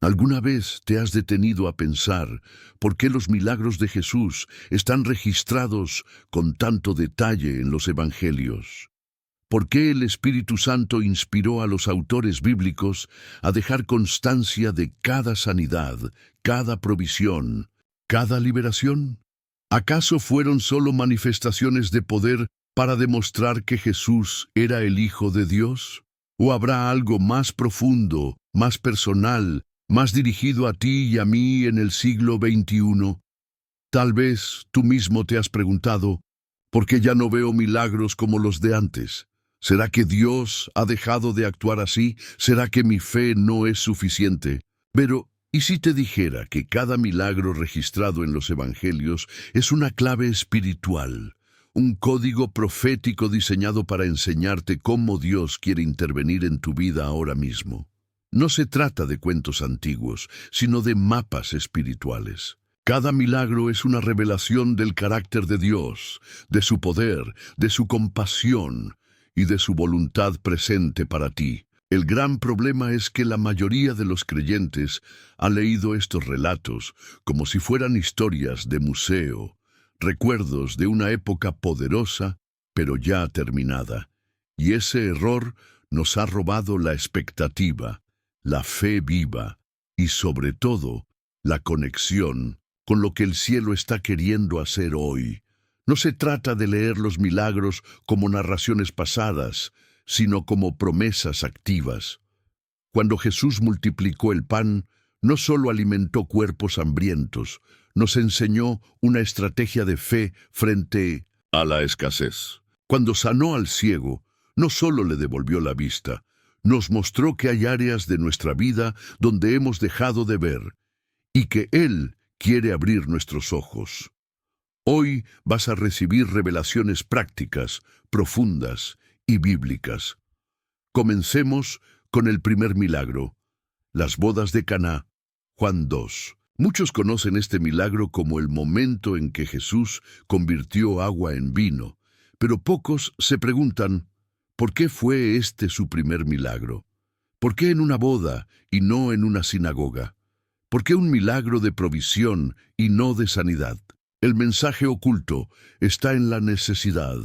¿Alguna vez te has detenido a pensar por qué los milagros de Jesús están registrados con tanto detalle en los evangelios? ¿Por qué el Espíritu Santo inspiró a los autores bíblicos a dejar constancia de cada sanidad, cada provisión, cada liberación? ¿Acaso fueron solo manifestaciones de poder para demostrar que Jesús era el Hijo de Dios? ¿O habrá algo más profundo, más personal, más dirigido a ti y a mí en el siglo XXI? Tal vez tú mismo te has preguntado, ¿por qué ya no veo milagros como los de antes? ¿Será que Dios ha dejado de actuar así? ¿Será que mi fe no es suficiente? Pero, ¿y si te dijera que cada milagro registrado en los evangelios es una clave espiritual? Un código profético diseñado para enseñarte cómo Dios quiere intervenir en tu vida ahora mismo. No se trata de cuentos antiguos, sino de mapas espirituales. Cada milagro es una revelación del carácter de Dios, de su poder, de su compasión y de su voluntad presente para ti. El gran problema es que la mayoría de los creyentes han leído estos relatos como si fueran historias de museo, recuerdos de una época poderosa, pero ya terminada. Y ese error nos ha robado la expectativa, la fe viva y, sobre todo, la conexión con lo que el cielo está queriendo hacer hoy. No se trata de leer los milagros como narraciones pasadas, sino como promesas activas. Cuando Jesús multiplicó el pan, no solo alimentó cuerpos hambrientos, nos enseñó una estrategia de fe frente a la escasez. Cuando sanó al ciego, no solo le devolvió la vista, nos mostró que hay áreas de nuestra vida donde hemos dejado de ver y que Él quiere abrir nuestros ojos. Hoy vas a recibir revelaciones prácticas, profundas y bíblicas. Comencemos con el primer milagro, las bodas de Caná, Juan 2. Muchos conocen este milagro como el momento en que Jesús convirtió agua en vino, pero pocos se preguntan, ¿por qué fue este su primer milagro? ¿Por qué en una boda y no en una sinagoga? ¿Por qué un milagro de provisión y no de sanidad? El mensaje oculto está en la necesidad,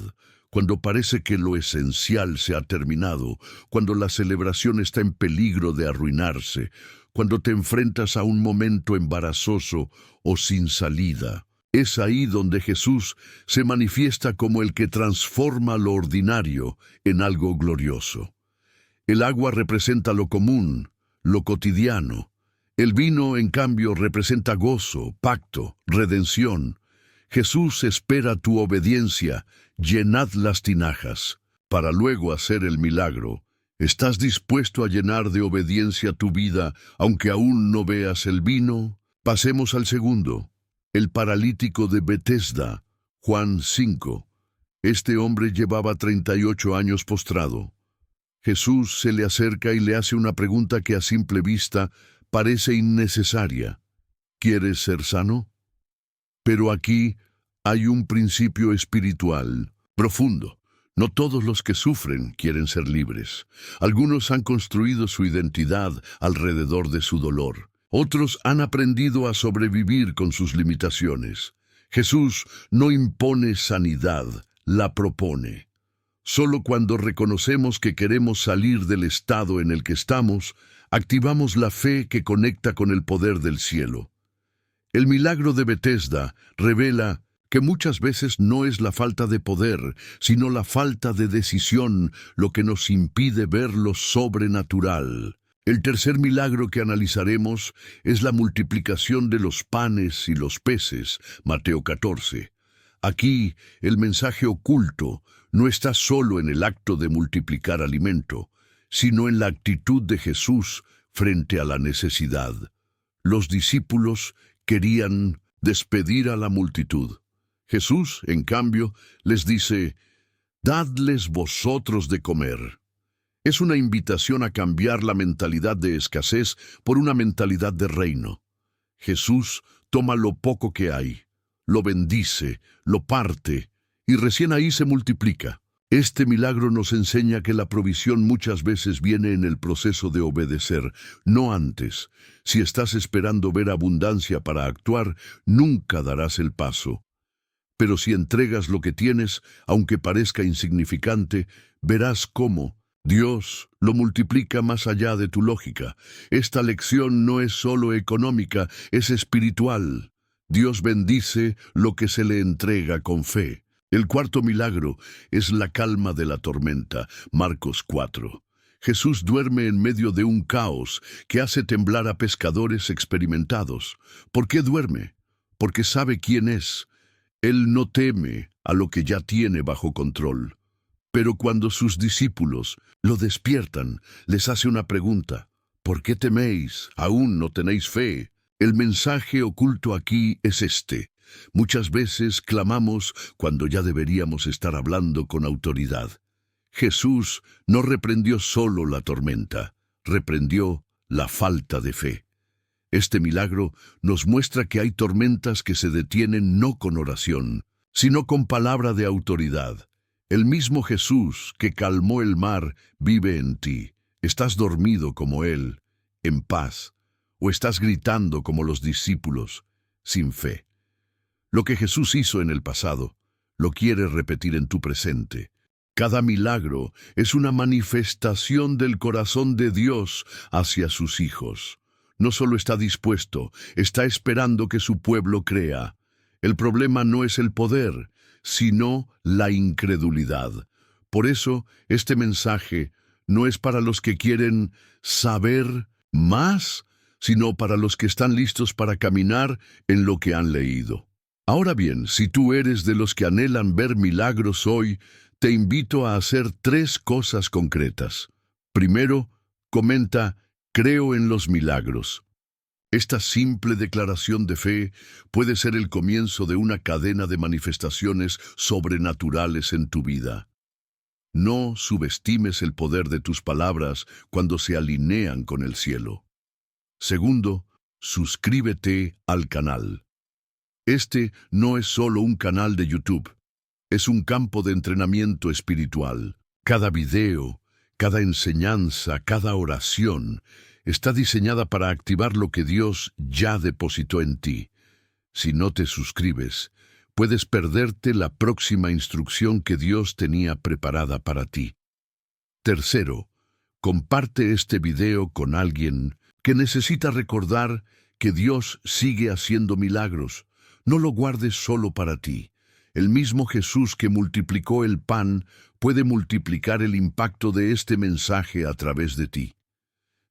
cuando parece que lo esencial se ha terminado, cuando la celebración está en peligro de arruinarse, cuando te enfrentas a un momento embarazoso o sin salida. Es ahí donde Jesús se manifiesta como el que transforma lo ordinario en algo glorioso. El agua representa lo común, lo cotidiano. El vino, en cambio, representa gozo, pacto, redención. Jesús espera tu obediencia, llenad las tinajas, para luego hacer el milagro. ¿Estás dispuesto a llenar de obediencia tu vida, aunque aún no veas el vino? Pasemos al segundo. El paralítico de Betesda, Juan 5. Este hombre llevaba 38 años postrado. Jesús se le acerca y le hace una pregunta que a simple vista parece innecesaria. ¿Quieres ser sano? Pero aquí hay un principio espiritual profundo. No todos los que sufren quieren ser libres. Algunos han construido su identidad alrededor de su dolor. Otros han aprendido a sobrevivir con sus limitaciones. Jesús no impone sanidad, la propone. Solo cuando reconocemos que queremos salir del estado en el que estamos, activamos la fe que conecta con el poder del cielo. El milagro de Betesda revela que muchas veces no es la falta de poder, sino la falta de decisión lo que nos impide ver lo sobrenatural. El tercer milagro que analizaremos es la multiplicación de los panes y los peces, Mateo 14. Aquí, el mensaje oculto no está solo en el acto de multiplicar alimento, sino en la actitud de Jesús frente a la necesidad. Los discípulos querían despedir a la multitud. Jesús, en cambio, les dice, «Dadles vosotros de comer». Es una invitación a cambiar la mentalidad de escasez por una mentalidad de reino. Jesús toma lo poco que hay, lo bendice, lo parte, y recién ahí se multiplica. Este milagro nos enseña que la provisión muchas veces viene en el proceso de obedecer, no antes. Si estás esperando ver abundancia para actuar, nunca darás el paso. Pero si entregas lo que tienes, aunque parezca insignificante, verás cómo Dios lo multiplica más allá de tu lógica. Esta lección no es solo económica, es espiritual. Dios bendice lo que se le entrega con fe. El cuarto milagro es la calma de la tormenta, Marcos 4. Jesús duerme en medio de un caos que hace temblar a pescadores experimentados. ¿Por qué duerme? Porque sabe quién es. Él no teme a lo que ya tiene bajo control. Pero cuando sus discípulos lo despiertan, les hace una pregunta. ¿Por qué teméis? ¿Aún no tenéis fe? El mensaje oculto aquí es este. Muchas veces clamamos cuando ya deberíamos estar hablando con autoridad. Jesús no reprendió solo la tormenta, reprendió la falta de fe. Este milagro nos muestra que hay tormentas que se detienen no con oración, sino con palabra de autoridad. El mismo Jesús que calmó el mar vive en ti. ¿Estás dormido como Él, en paz, o estás gritando como los discípulos, sin fe? Lo que Jesús hizo en el pasado, lo quiere repetir en tu presente. Cada milagro es una manifestación del corazón de Dios hacia sus hijos. No solo está dispuesto, está esperando que su pueblo crea. El problema no es el poder, sino la incredulidad. Por eso, este mensaje no es para los que quieren saber más, sino para los que están listos para caminar en lo que han leído. Ahora bien, si tú eres de los que anhelan ver milagros hoy, te invito a hacer 3 cosas concretas. Primero, comenta, creo en los milagros. Esta simple declaración de fe puede ser el comienzo de una cadena de manifestaciones sobrenaturales en tu vida. No subestimes el poder de tus palabras cuando se alinean con el cielo. Segundo, suscríbete al canal. Este no es solo un canal de YouTube, es un campo de entrenamiento espiritual. Cada video, cada enseñanza, cada oración está diseñada para activar lo que Dios ya depositó en ti. Si no te suscribes, puedes perderte la próxima instrucción que Dios tenía preparada para ti. Tercero, comparte este video con alguien que necesita recordar que Dios sigue haciendo milagros. No lo guardes solo para ti. El mismo Jesús que multiplicó el pan puede multiplicar el impacto de este mensaje a través de ti.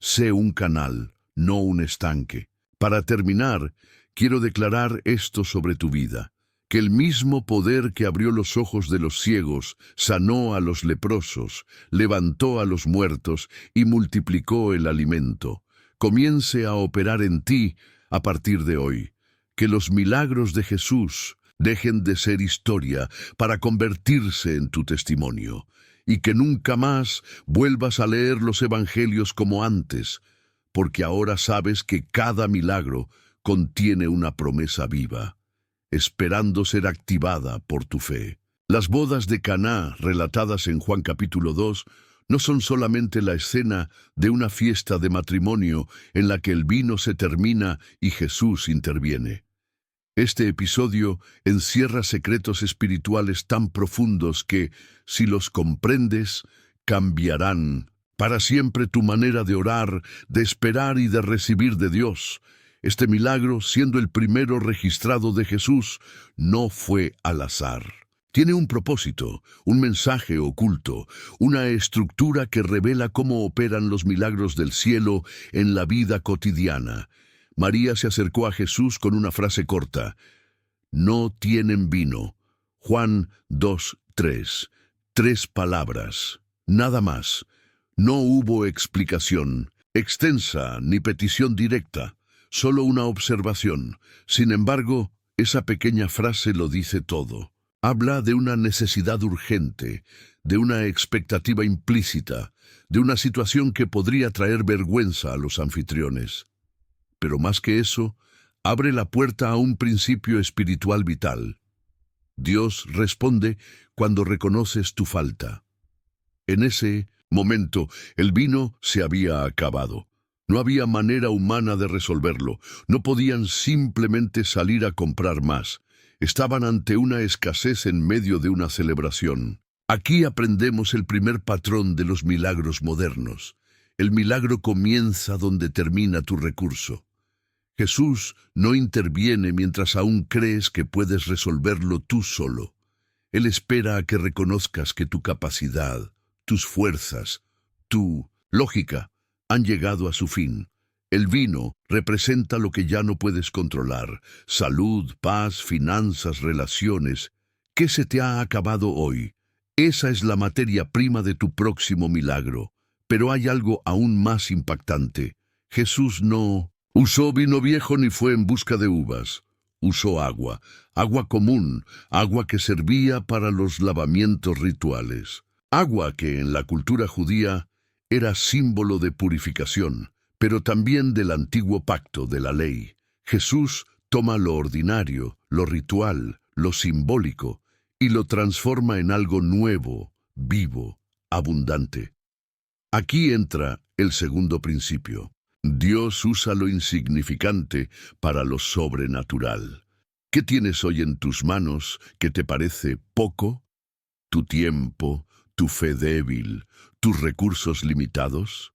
Sé un canal, no un estanque. Para terminar, quiero declarar esto sobre tu vida, que el mismo poder que abrió los ojos de los ciegos, sanó a los leprosos, levantó a los muertos y multiplicó el alimento, comience a operar en ti a partir de hoy. Que los milagros de Jesús dejen de ser historia para convertirse en tu testimonio, y que nunca más vuelvas a leer los evangelios como antes, porque ahora sabes que cada milagro contiene una promesa viva, esperando ser activada por tu fe. Las bodas de Caná, relatadas en Juan capítulo 2, no son solamente la escena de una fiesta de matrimonio en la que el vino se termina y Jesús interviene. Este episodio encierra secretos espirituales tan profundos que, si los comprendes, cambiarán para siempre tu manera de orar, de esperar y de recibir de Dios. Este milagro, siendo el primero registrado de Jesús, no fue al azar. Tiene un propósito, un mensaje oculto, una estructura que revela cómo operan los milagros del cielo en la vida cotidiana. María se acercó a Jesús con una frase corta: no tienen vino. Juan 2:3. 3 palabras, nada más. No hubo explicación extensa ni petición directa, solo una observación. Sin embargo, esa pequeña frase lo dice todo. Habla de una necesidad urgente, de una expectativa implícita, de una situación que podría traer vergüenza a los anfitriones. Pero más que eso, abre la puerta a un principio espiritual vital. Dios responde cuando reconoces tu falta. En ese momento, el vino se había acabado. No había manera humana de resolverlo. No podían simplemente salir a comprar más. Estaban ante una escasez en medio de una celebración. Aquí aprendemos el primer patrón de los milagros modernos. El milagro comienza donde termina tu recurso. Jesús no interviene mientras aún crees que puedes resolverlo tú solo. Él espera a que reconozcas que tu capacidad, tus fuerzas, tu lógica han llegado a su fin. El vino representa lo que ya no puedes controlar: salud, paz, finanzas, relaciones. ¿Qué se te ha acabado hoy? Esa es la materia prima de tu próximo milagro. Pero hay algo aún más impactante. Jesús no usó vino viejo ni fue en busca de uvas. Usó agua, agua común, agua que servía para los lavamientos rituales. Agua que en la cultura judía era símbolo de purificación, pero también del antiguo pacto de la ley. Jesús toma lo ordinario, lo ritual, lo simbólico, y lo transforma en algo nuevo, vivo, abundante. Aquí entra el segundo principio. Dios usa lo insignificante para lo sobrenatural. ¿Qué tienes hoy en tus manos que te parece poco? ¿Tu tiempo, tu fe débil, tus recursos limitados?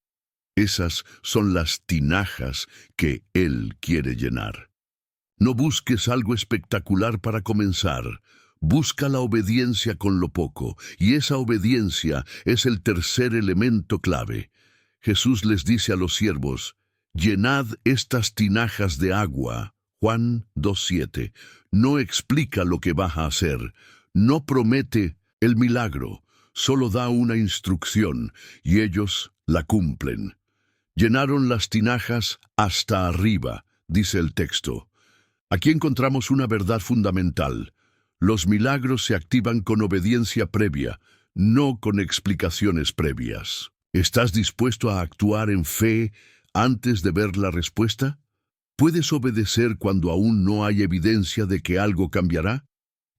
Esas son las tinajas que Él quiere llenar. No busques algo espectacular para comenzar. Busca la obediencia con lo poco, y esa obediencia es el tercer elemento clave. Jesús les dice a los siervos: llenad estas tinajas de agua. Juan 2:7. No explica lo que va a hacer, no promete el milagro, solo da una instrucción, y ellos la cumplen. Llenaron las tinajas hasta arriba, dice el texto. Aquí encontramos una verdad fundamental. Los milagros se activan con obediencia previa, no con explicaciones previas. ¿Estás dispuesto a actuar en fe antes de ver la respuesta? ¿Puedes obedecer cuando aún no hay evidencia de que algo cambiará?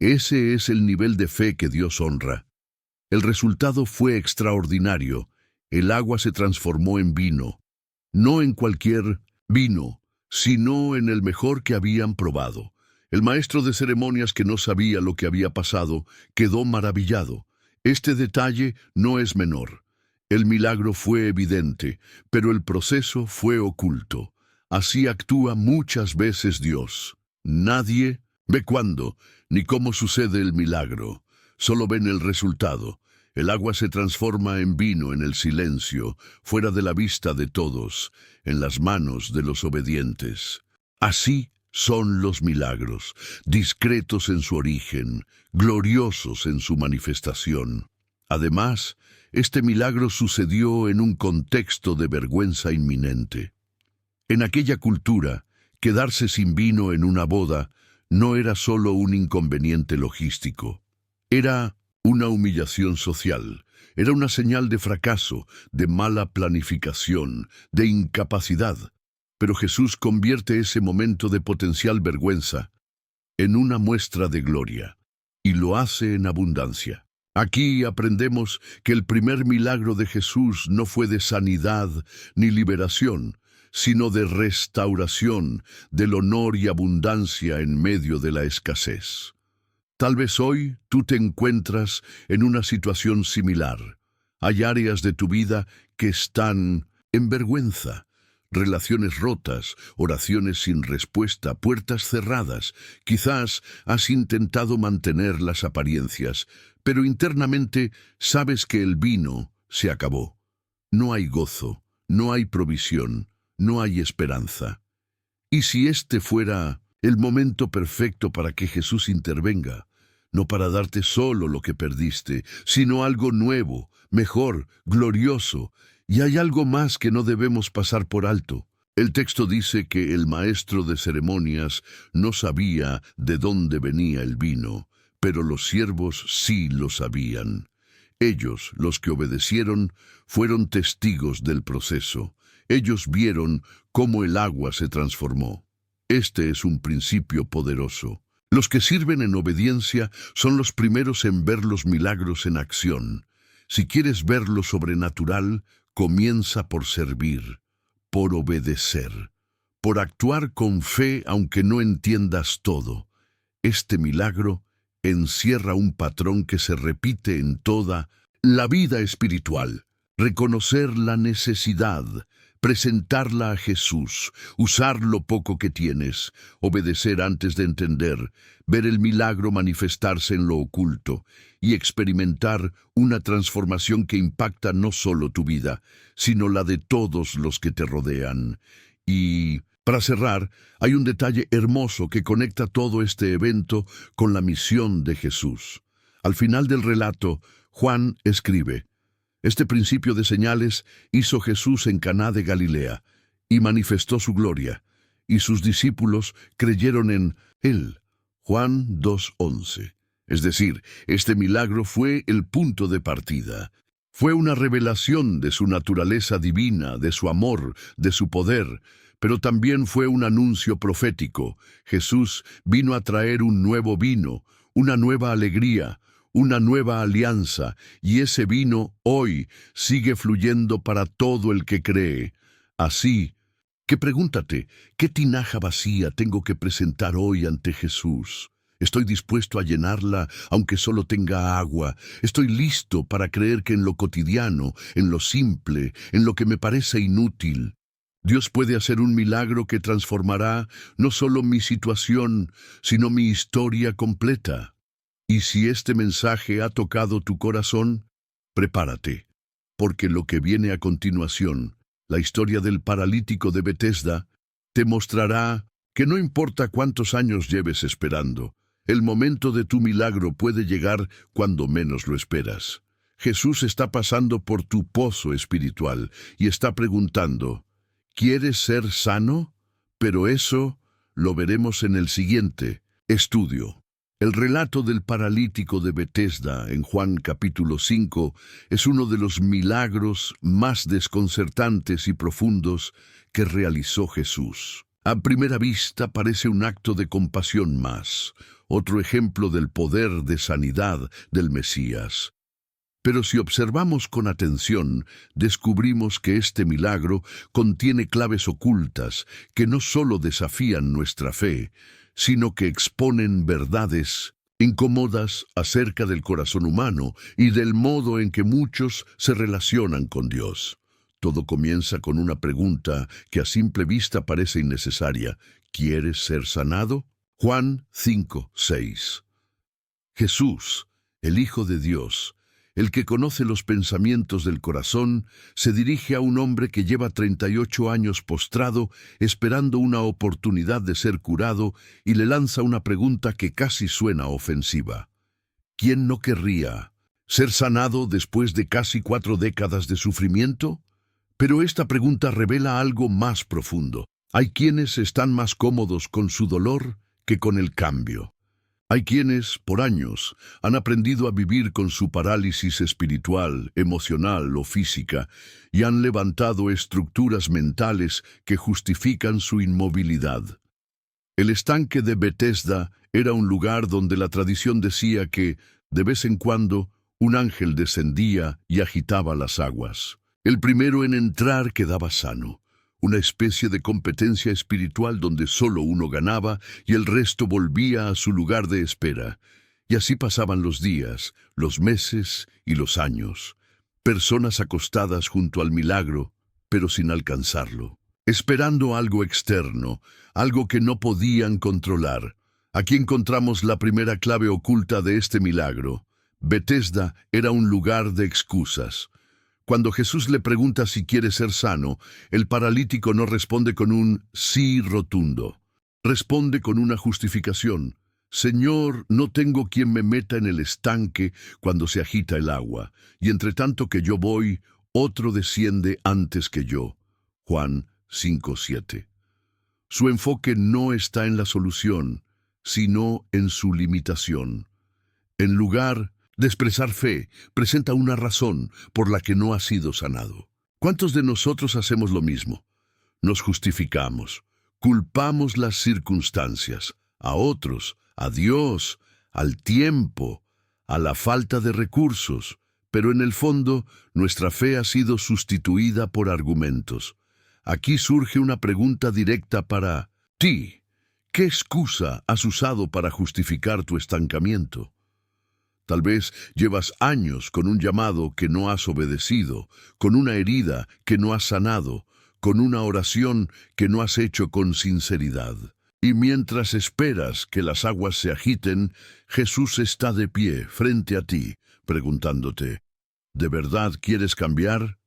Ese es el nivel de fe que Dios honra. El resultado fue extraordinario. El agua se transformó en vino. No en cualquier vino, sino en el mejor que habían probado. El maestro de ceremonias, que no sabía lo que había pasado, quedó maravillado. Este detalle no es menor. El milagro fue evidente, pero el proceso fue oculto. Así actúa muchas veces Dios. Nadie ve cuándo ni cómo sucede el milagro. Solo ven el resultado. El agua se transforma en vino en el silencio, fuera de la vista de todos, en las manos de los obedientes. Así son los milagros, discretos en su origen, gloriosos en su manifestación. Además, este milagro sucedió en un contexto de vergüenza inminente. En aquella cultura, quedarse sin vino en una boda no era solo un inconveniente logístico. Era una humillación social, era una señal de fracaso, de mala planificación, de incapacidad. Pero Jesús convierte ese momento de potencial vergüenza en una muestra de gloria, y lo hace en abundancia. Aquí aprendemos que el primer milagro de Jesús no fue de sanidad ni liberación, sino de restauración del honor y abundancia en medio de la escasez. Tal vez hoy tú te encuentras en una situación similar. Hay áreas de tu vida que están en vergüenza. Relaciones rotas, oraciones sin respuesta, puertas cerradas. Quizás has intentado mantener las apariencias, pero internamente sabes que el vino se acabó. No hay gozo, no hay provisión, no hay esperanza. ¿Y si este fuera el momento perfecto para que Jesús intervenga? No para darte solo lo que perdiste, sino algo nuevo, mejor, glorioso. Y hay algo más que no debemos pasar por alto. El texto dice que el maestro de ceremonias no sabía de dónde venía el vino, pero los siervos sí lo sabían. Ellos, los que obedecieron, fueron testigos del proceso. Ellos vieron cómo el agua se transformó. Este es un principio poderoso. Los que sirven en obediencia son los primeros en ver los milagros en acción. Si quieres ver lo sobrenatural, comienza por servir, por obedecer, por actuar con fe aunque no entiendas todo. Este milagro encierra un patrón que se repite en toda la vida espiritual. Reconocer la necesidad, presentarla a Jesús, usar lo poco que tienes, obedecer antes de entender, ver el milagro manifestarse en lo oculto y experimentar una transformación que impacta no solo tu vida, sino la de todos los que te rodean. Y, para cerrar, hay un detalle hermoso que conecta todo este evento con la misión de Jesús. Al final del relato, Juan escribe: este principio de señales hizo Jesús en Caná de Galilea, y manifestó su gloria, y sus discípulos creyeron en él. Juan 2:11. Es decir, este milagro fue el punto de partida. Fue una revelación de su naturaleza divina, de su amor, de su poder, pero también fue un anuncio profético. Jesús vino a traer un nuevo vino, una nueva alegría, una nueva alianza, y ese vino hoy sigue fluyendo para todo el que cree. Así que pregúntate, ¿qué tinaja vacía tengo que presentar hoy ante Jesús? Estoy dispuesto a llenarla aunque solo tenga agua. Estoy listo para creer que en lo cotidiano, en lo simple, en lo que me parece inútil, Dios puede hacer un milagro que transformará no solo mi situación, sino mi historia completa. Y si este mensaje ha tocado tu corazón, prepárate, porque lo que viene a continuación, la historia del paralítico de Betesda, te mostrará que no importa cuántos años lleves esperando, el momento de tu milagro puede llegar cuando menos lo esperas. Jesús está pasando por tu pozo espiritual y está preguntando: ¿quieres ser sano? Pero eso lo veremos en el siguiente estudio. El relato del paralítico de Betesda en Juan capítulo 5 es uno de los milagros más desconcertantes y profundos que realizó Jesús. A primera vista parece un acto de compasión más, otro ejemplo del poder de sanidad del Mesías. Pero si observamos con atención, descubrimos que este milagro contiene claves ocultas que no solo desafían nuestra fe, sino que exponen verdades incómodas acerca del corazón humano y del modo en que muchos se relacionan con Dios. Todo comienza con una pregunta que a simple vista parece innecesaria: ¿quieres ser sanado? Juan 5:6. Jesús, el Hijo de Dios, el que conoce los pensamientos del corazón, se dirige a un hombre que lleva 38 años postrado, esperando una oportunidad de ser curado, y le lanza una pregunta que casi suena ofensiva. ¿Quién no querría ser sanado después de casi 4 décadas de sufrimiento? Pero esta pregunta revela algo más profundo. Hay quienes están más cómodos con su dolor que con el cambio. Hay quienes, por años, han aprendido a vivir con su parálisis espiritual, emocional o física, y han levantado estructuras mentales que justifican su inmovilidad. El estanque de Betesda era un lugar donde la tradición decía que, de vez en cuando, un ángel descendía y agitaba las aguas. El primero en entrar quedaba sano. Una especie de competencia espiritual donde solo uno ganaba y el resto volvía a su lugar de espera. Y así pasaban los días, los meses y los años. Personas acostadas junto al milagro, pero sin alcanzarlo. Esperando algo externo, algo que no podían controlar. Aquí encontramos la primera clave oculta de este milagro. Betesda era un lugar de excusas. Cuando Jesús le pregunta si quiere ser sano, el paralítico no responde con un sí rotundo. Responde con una justificación. Señor, no tengo quien me meta en el estanque cuando se agita el agua, y entre tanto que yo voy, otro desciende antes que yo. Juan 5:7. Su enfoque no está en la solución, sino en su limitación. En lugar de expresar fe, presenta una razón por la que no ha sido sanado. ¿Cuántos de nosotros hacemos lo mismo? Nos justificamos, culpamos las circunstancias, a otros a Dios, al tiempo, a la falta de recursos, pero en el fondo nuestra fe ha sido sustituida por argumentos. Aquí surge una pregunta directa para ti. ¿Qué excusa has usado para justificar tu estancamiento? Tal vez llevas años con un llamado que no has obedecido, con una herida que no has sanado, con una oración que no has hecho con sinceridad. Y mientras esperas que las aguas se agiten, Jesús está de pie frente a ti, preguntándote, ¿de verdad quieres cambiar?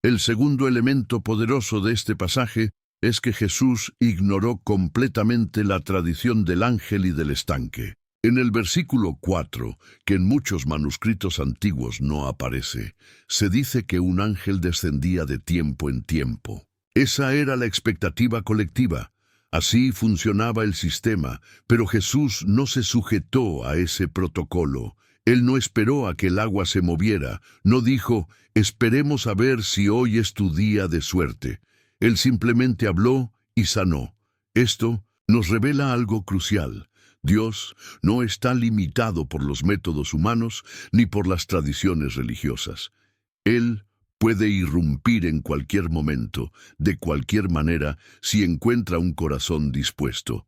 El segundo elemento poderoso de este pasaje es que Jesús ignoró completamente la tradición del ángel y del estanque. En el versículo 4, que en muchos manuscritos antiguos no aparece, se dice que un ángel descendía de tiempo en tiempo. Esa era la expectativa colectiva. Así funcionaba el sistema, pero Jesús no se sujetó a ese protocolo. Él no esperó a que el agua se moviera, no dijo, esperemos a ver si hoy es tu día de suerte. Él simplemente habló y sanó. Esto nos revela algo crucial. Dios no está limitado por los métodos humanos ni por las tradiciones religiosas. Él puede irrumpir en cualquier momento, de cualquier manera, si encuentra un corazón dispuesto.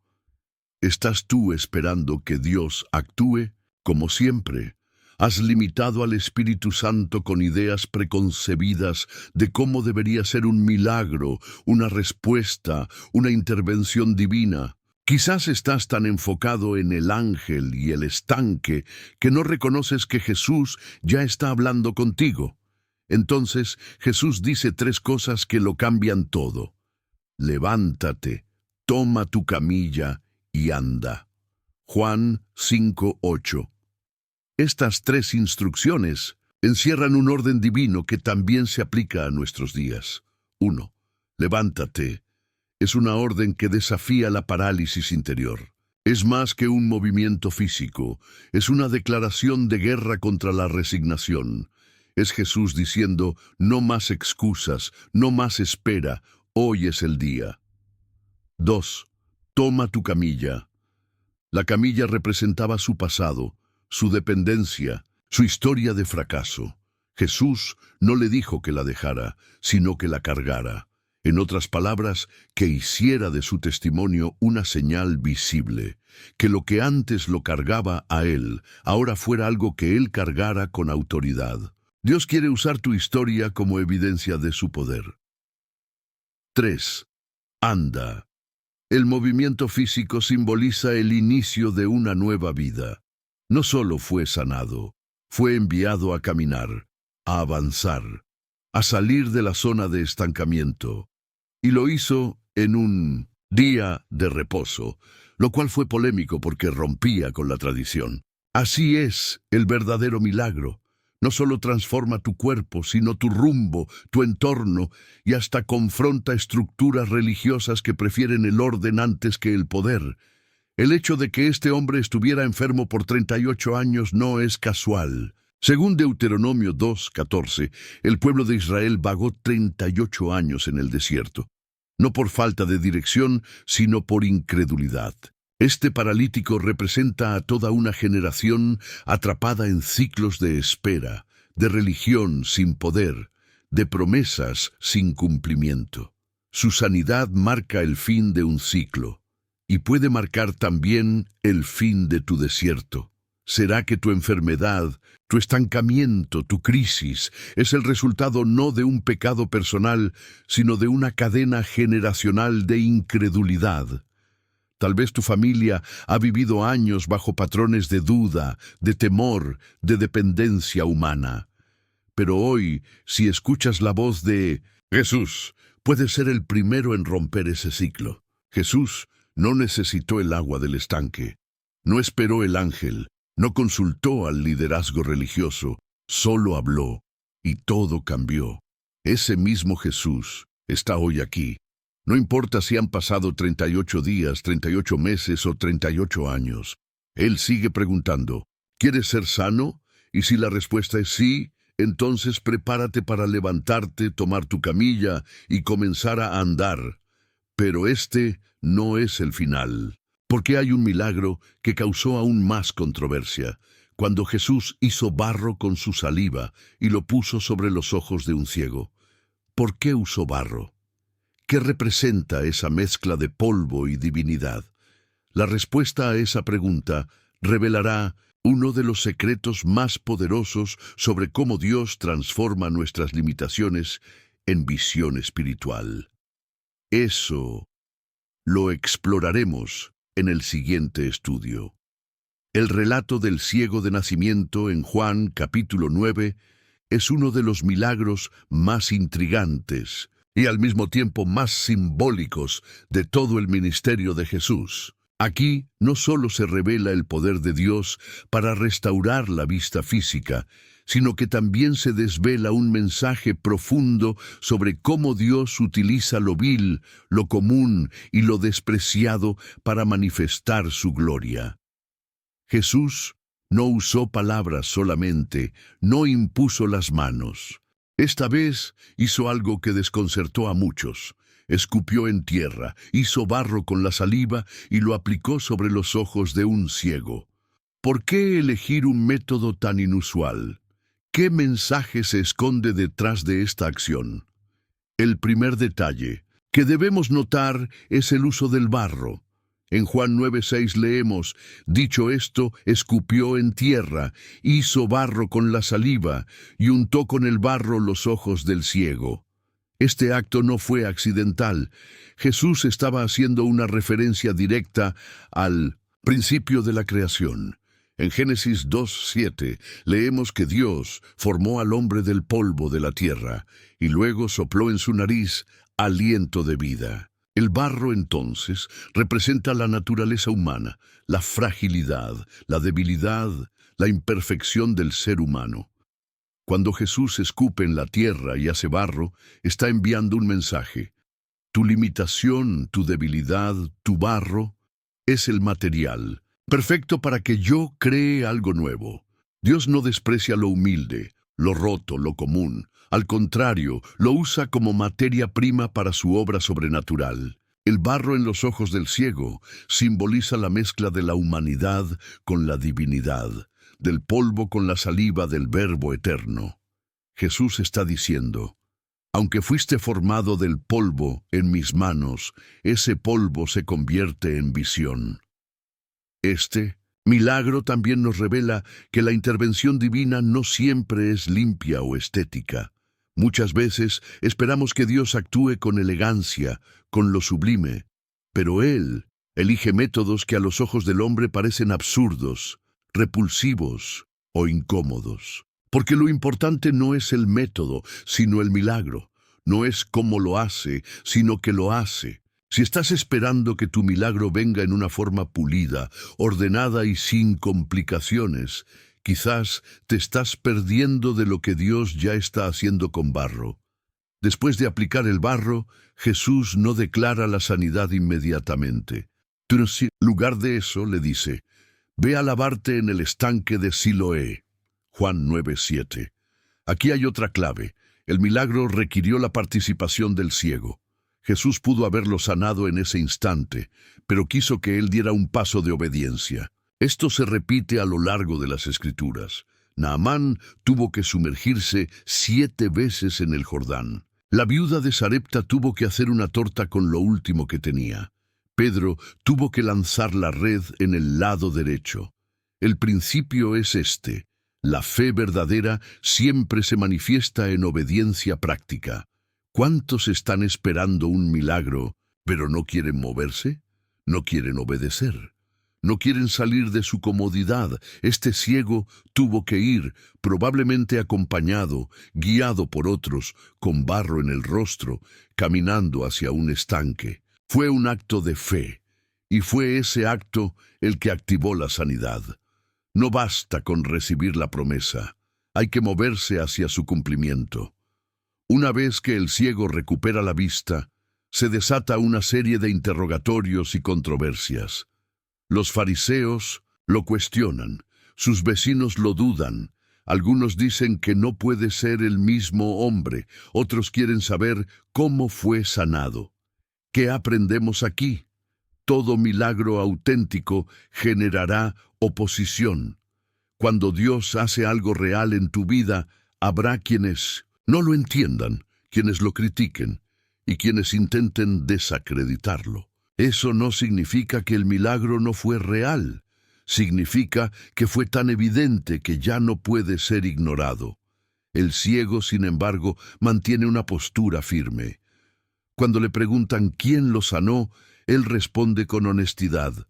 ¿Estás tú esperando que Dios actúe? Como siempre, has limitado al Espíritu Santo con ideas preconcebidas de cómo debería ser un milagro, una respuesta, una intervención divina. Quizás estás tan enfocado en el ángel y el estanque que no reconoces que Jesús ya está hablando contigo. Entonces Jesús dice tres cosas que lo cambian todo. Levántate, toma tu camilla y anda. Juan 5:8. Estas tres instrucciones encierran un orden divino que también se aplica a nuestros días. 1. Levántate. Es una orden que desafía la parálisis interior. Es más que un movimiento físico, es una declaración de guerra contra la resignación. Es Jesús diciendo, no más excusas, no más espera, hoy es el día. 2. Toma tu camilla. La camilla representaba su pasado, su dependencia, su historia de fracaso. Jesús no le dijo que la dejara, sino que la cargara. En otras palabras, que hiciera de su testimonio una señal visible, que lo que antes lo cargaba a él, ahora fuera algo que él cargara con autoridad. Dios quiere usar tu historia como evidencia de su poder. 3. Anda. El movimiento físico simboliza el inicio de una nueva vida. No solo fue sanado, fue enviado a caminar, a avanzar, a salir de la zona de estancamiento. Y lo hizo en un día de reposo, lo cual fue polémico porque rompía con la tradición. Así es el verdadero milagro. No solo transforma tu cuerpo, sino tu rumbo, tu entorno, y hasta confronta estructuras religiosas que prefieren el orden antes que el poder. El hecho de que este hombre estuviera enfermo por 38 años no es casual. Según Deuteronomio 2:14, el pueblo de Israel vagó 38 años en el desierto, no por falta de dirección, sino por incredulidad. Este paralítico representa a toda una generación atrapada en ciclos de espera, de religión sin poder, de promesas sin cumplimiento. Su sanidad marca el fin de un ciclo, y puede marcar también el fin de tu desierto. ¿Será que tu enfermedad, tu estancamiento, tu crisis, es el resultado no de un pecado personal, sino de una cadena generacional de incredulidad? Tal vez tu familia ha vivido años bajo patrones de duda, de temor, de dependencia humana. Pero hoy, si escuchas la voz de Jesús, puedes ser el primero en romper ese ciclo. Jesús no necesitó el agua del estanque, no esperó el ángel, no consultó al liderazgo religioso, solo habló, y todo cambió. Ese mismo Jesús está hoy aquí. No importa si han pasado 38 días, 38 meses o 38 años. Él sigue preguntando, ¿quieres ser sano? Y si la respuesta es sí, entonces prepárate para levantarte, tomar tu camilla y comenzar a andar. Pero este no es el final. Porque hay un milagro que causó aún más controversia, cuando Jesús hizo barro con su saliva y lo puso sobre los ojos de un ciego. ¿Por qué usó barro? ¿Qué representa esa mezcla de polvo y divinidad? La respuesta a esa pregunta revelará uno de los secretos más poderosos sobre cómo Dios transforma nuestras limitaciones en visión espiritual. Eso lo exploraremos en el siguiente estudio. El relato del ciego de nacimiento en Juan capítulo 9 es uno de los milagros más intrigantes y al mismo tiempo más simbólicos de todo el ministerio de Jesús. Aquí no solo se revela el poder de Dios para restaurar la vista física, sino que también se desvela un mensaje profundo sobre cómo Dios utiliza lo vil, lo común y lo despreciado para manifestar su gloria. Jesús no usó palabras solamente, no impuso las manos. Esta vez hizo algo que desconcertó a muchos. Escupió en tierra, hizo barro con la saliva y lo aplicó sobre los ojos de un ciego. ¿Por qué elegir un método tan inusual? ¿Qué mensaje se esconde detrás de esta acción? El primer detalle que debemos notar es el uso del barro. En Juan 9:6 leemos: dicho esto, escupió en tierra, hizo barro con la saliva y untó con el barro los ojos del ciego. Este acto no fue accidental. Jesús estaba haciendo una referencia directa al principio de la creación. En Génesis 2:7 leemos que Dios formó al hombre del polvo de la tierra y luego sopló en su nariz aliento de vida. El barro entonces representa la naturaleza humana, la fragilidad, la debilidad, la imperfección del ser humano. Cuando Jesús escupe en la tierra y hace barro, está enviando un mensaje. Tu limitación, tu debilidad, tu barro, es el material perfecto para que yo cree algo nuevo. Dios no desprecia lo humilde, lo roto, lo común. Al contrario, lo usa como materia prima para su obra sobrenatural. El barro en los ojos del ciego simboliza la mezcla de la humanidad con la divinidad, del polvo con la saliva del Verbo eterno. Jesús está diciendo: aunque fuiste formado del polvo en mis manos, ese polvo se convierte en visión. Este milagro también nos revela que la intervención divina no siempre es limpia o estética. Muchas veces esperamos que Dios actúe con elegancia, con lo sublime, pero Él elige métodos que a los ojos del hombre parecen absurdos, repulsivos o incómodos. Porque lo importante no es el método, sino el milagro. No es cómo lo hace, sino que lo hace. Si estás esperando que tu milagro venga en una forma pulida, ordenada y sin complicaciones, quizás te estás perdiendo de lo que Dios ya está haciendo con barro. Después de aplicar el barro, Jesús no declara la sanidad inmediatamente. En lugar de eso, le dice: ve a lavarte en el estanque de Siloé. Juan 9:7. Aquí hay otra clave. El milagro requirió la participación del ciego. Jesús pudo haberlo sanado en ese instante, pero quiso que él diera un paso de obediencia. Esto se repite a lo largo de las Escrituras. Naamán tuvo que sumergirse 7 veces en el Jordán. La viuda de Sarepta tuvo que hacer una torta con lo último que tenía. Pedro tuvo que lanzar la red en el lado derecho. El principio es este: la fe verdadera siempre se manifiesta en obediencia práctica. ¿Cuántos están esperando un milagro, pero no quieren moverse? ¿No quieren obedecer? ¿No quieren salir de su comodidad? Este ciego tuvo que ir, probablemente acompañado, guiado por otros, con barro en el rostro, caminando hacia un estanque. Fue un acto de fe, y fue ese acto el que activó la sanidad. No basta con recibir la promesa, hay que moverse hacia su cumplimiento. Una vez que el ciego recupera la vista, se desata una serie de interrogatorios y controversias. Los fariseos lo cuestionan, sus vecinos lo dudan, algunos dicen que no puede ser el mismo hombre, otros quieren saber cómo fue sanado. ¿Qué aprendemos aquí? Todo milagro auténtico generará oposición. Cuando Dios hace algo real en tu vida, habrá quienes no lo entiendan, quienes lo critiquen y quienes intenten desacreditarlo. Eso no significa que el milagro no fue real. Significa que fue tan evidente que ya no puede ser ignorado. El ciego, sin embargo, mantiene una postura firme. Cuando le preguntan quién lo sanó, él responde con honestidad.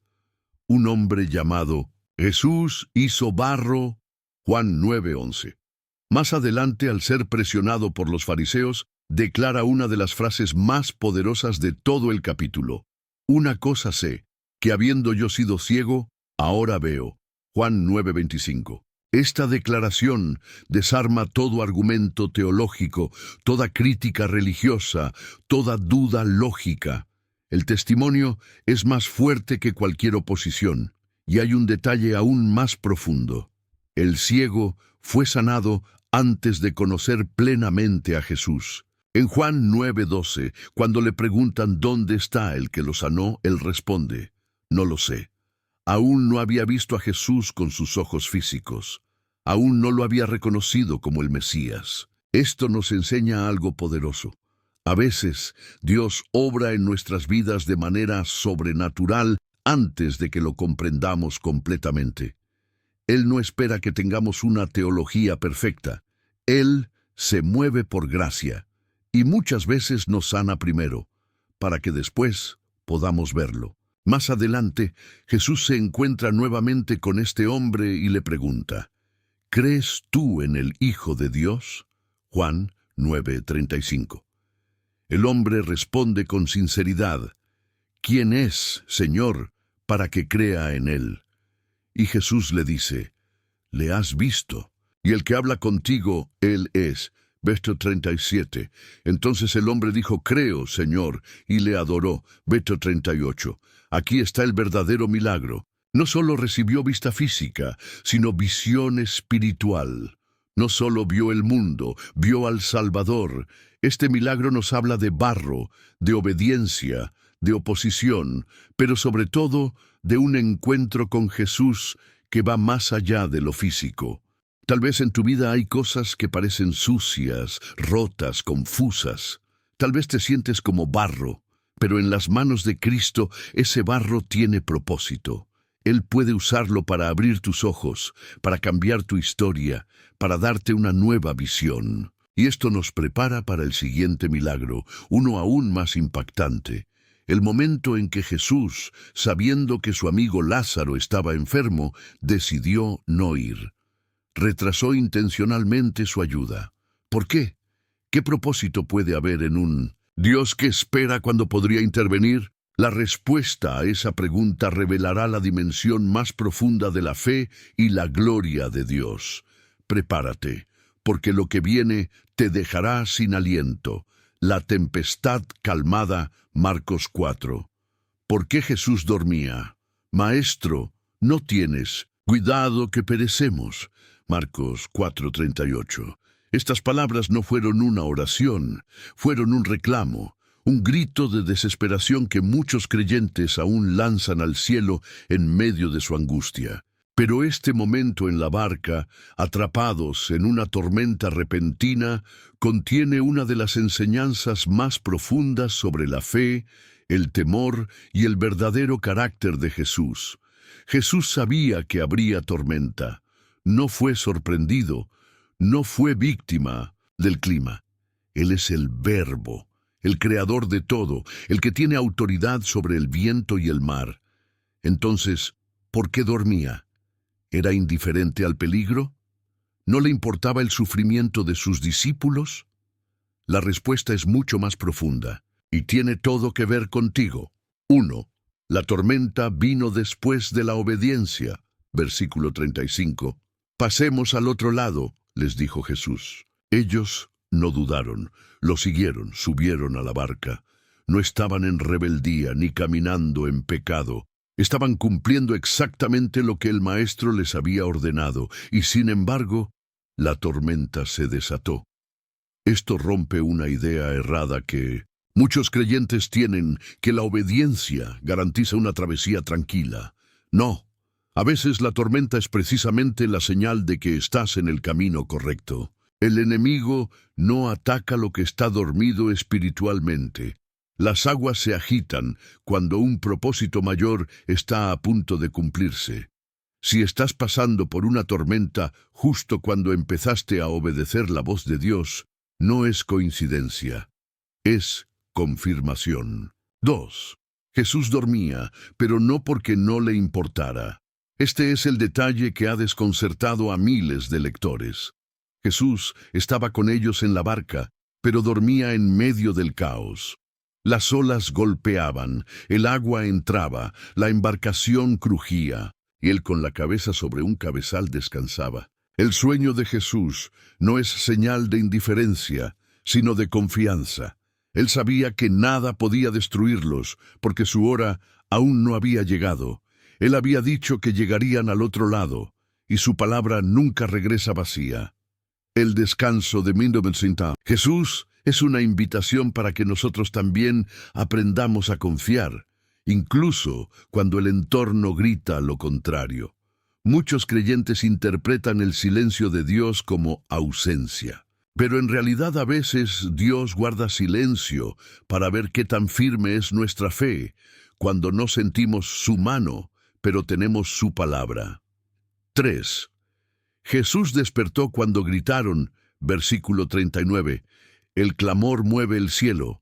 Un hombre llamado Jesús hizo barro. Juan 9:11. Más adelante, al ser presionado por los fariseos, declara una de las frases más poderosas de todo el capítulo. Una cosa sé, que habiendo yo sido ciego, ahora veo. Juan 9:25. Esta declaración desarma todo argumento teológico, toda crítica religiosa, toda duda lógica. El testimonio es más fuerte que cualquier oposición, y hay un detalle aún más profundo. El ciego fue sanado antes de conocer plenamente a Jesús. En Juan 9:12, cuando le preguntan dónde está el que lo sanó, él responde, no lo sé. Aún no había visto a Jesús con sus ojos físicos. Aún no lo había reconocido como el Mesías. Esto nos enseña algo poderoso. A veces, Dios obra en nuestras vidas de manera sobrenatural antes de que lo comprendamos completamente. Él no espera que tengamos una teología perfecta. Él se mueve por gracia, y muchas veces nos sana primero, para que después podamos verlo. Más adelante, Jesús se encuentra nuevamente con este hombre y le pregunta, ¿crees tú en el Hijo de Dios? Juan 9:35. El hombre responde con sinceridad, ¿quién es, Señor, para que crea en él? Y Jesús le dice, le has visto, y el que habla contigo, él es. Verso 37. Entonces el hombre dijo, creo, Señor, y le adoró. Verso 38. Aquí está el verdadero milagro. No solo recibió vista física, sino visión espiritual. No solo vio el mundo, vio al Salvador. Este milagro nos habla de barro, de obediencia, de oposición, pero sobre todo de un encuentro con Jesús que va más allá de lo físico. Tal vez en tu vida hay cosas que parecen sucias, rotas, confusas. Tal vez te sientes como barro, pero en las manos de Cristo ese barro tiene propósito. Él puede usarlo para abrir tus ojos, para cambiar tu historia, para darte una nueva visión. Y esto nos prepara para el siguiente milagro, uno aún más impactante. El momento en que Jesús, sabiendo que su amigo Lázaro estaba enfermo, decidió no ir. Retrasó intencionalmente su ayuda. ¿Por qué? ¿Qué propósito puede haber en un Dios que espera cuando podría intervenir? La respuesta a esa pregunta revelará la dimensión más profunda de la fe y la gloria de Dios. Prepárate, porque lo que viene te dejará sin aliento. La tempestad calmada, Marcos 4. ¿Por qué Jesús dormía? Maestro, no tienes cuidado que perecemos. Marcos 4:38. Estas palabras no fueron una oración, fueron un reclamo, un grito de desesperación que muchos creyentes aún lanzan al cielo en medio de su angustia. Pero este momento en la barca, atrapados en una tormenta repentina, contiene una de las enseñanzas más profundas sobre la fe, el temor y el verdadero carácter de Jesús. Jesús sabía que habría tormenta. No fue sorprendido, no fue víctima del clima. Él es el Verbo, el creador de todo, el que tiene autoridad sobre el viento y el mar. Entonces, ¿por qué dormía? ¿Era indiferente al peligro? ¿No le importaba el sufrimiento de sus discípulos? La respuesta es mucho más profunda y tiene todo que ver contigo. 1. La tormenta vino después de la obediencia. Versículo 35. Pasemos al otro lado, les dijo Jesús. Ellos no dudaron, lo siguieron, subieron a la barca. No estaban en rebeldía ni caminando en pecado. Estaban cumpliendo exactamente lo que el Maestro les había ordenado, y sin embargo, la tormenta se desató. Esto rompe una idea errada que Muchos creyentes tienen que la obediencia garantiza una travesía tranquila. No, a veces la tormenta es precisamente la señal de que estás en el camino correcto. El enemigo no ataca lo que está dormido espiritualmente. Las aguas se agitan cuando un propósito mayor está a punto de cumplirse. Si estás pasando por una tormenta justo cuando empezaste a obedecer la voz de Dios, no es coincidencia, es confirmación. 2. Jesús dormía, pero no porque no le importara. Este es el detalle que ha desconcertado a miles de lectores. Jesús estaba con ellos en la barca, pero dormía en medio del caos. Las olas golpeaban, el agua entraba, la embarcación crujía, y él con la cabeza sobre un cabezal descansaba. El sueño de Jesús no es señal de indiferencia, sino de confianza. Él sabía que nada podía destruirlos, porque su hora aún no había llegado. Él había dicho que llegarían al otro lado, y su palabra nunca regresa vacía. El descanso de 1960. Jesús es una invitación para que nosotros también aprendamos a confiar, incluso cuando el entorno grita lo contrario. Muchos creyentes interpretan el silencio de Dios como ausencia. Pero en realidad a veces Dios guarda silencio para ver qué tan firme es nuestra fe, cuando no sentimos su mano, pero tenemos su palabra. 3. Jesús despertó cuando gritaron, versículo 39, el clamor mueve el cielo.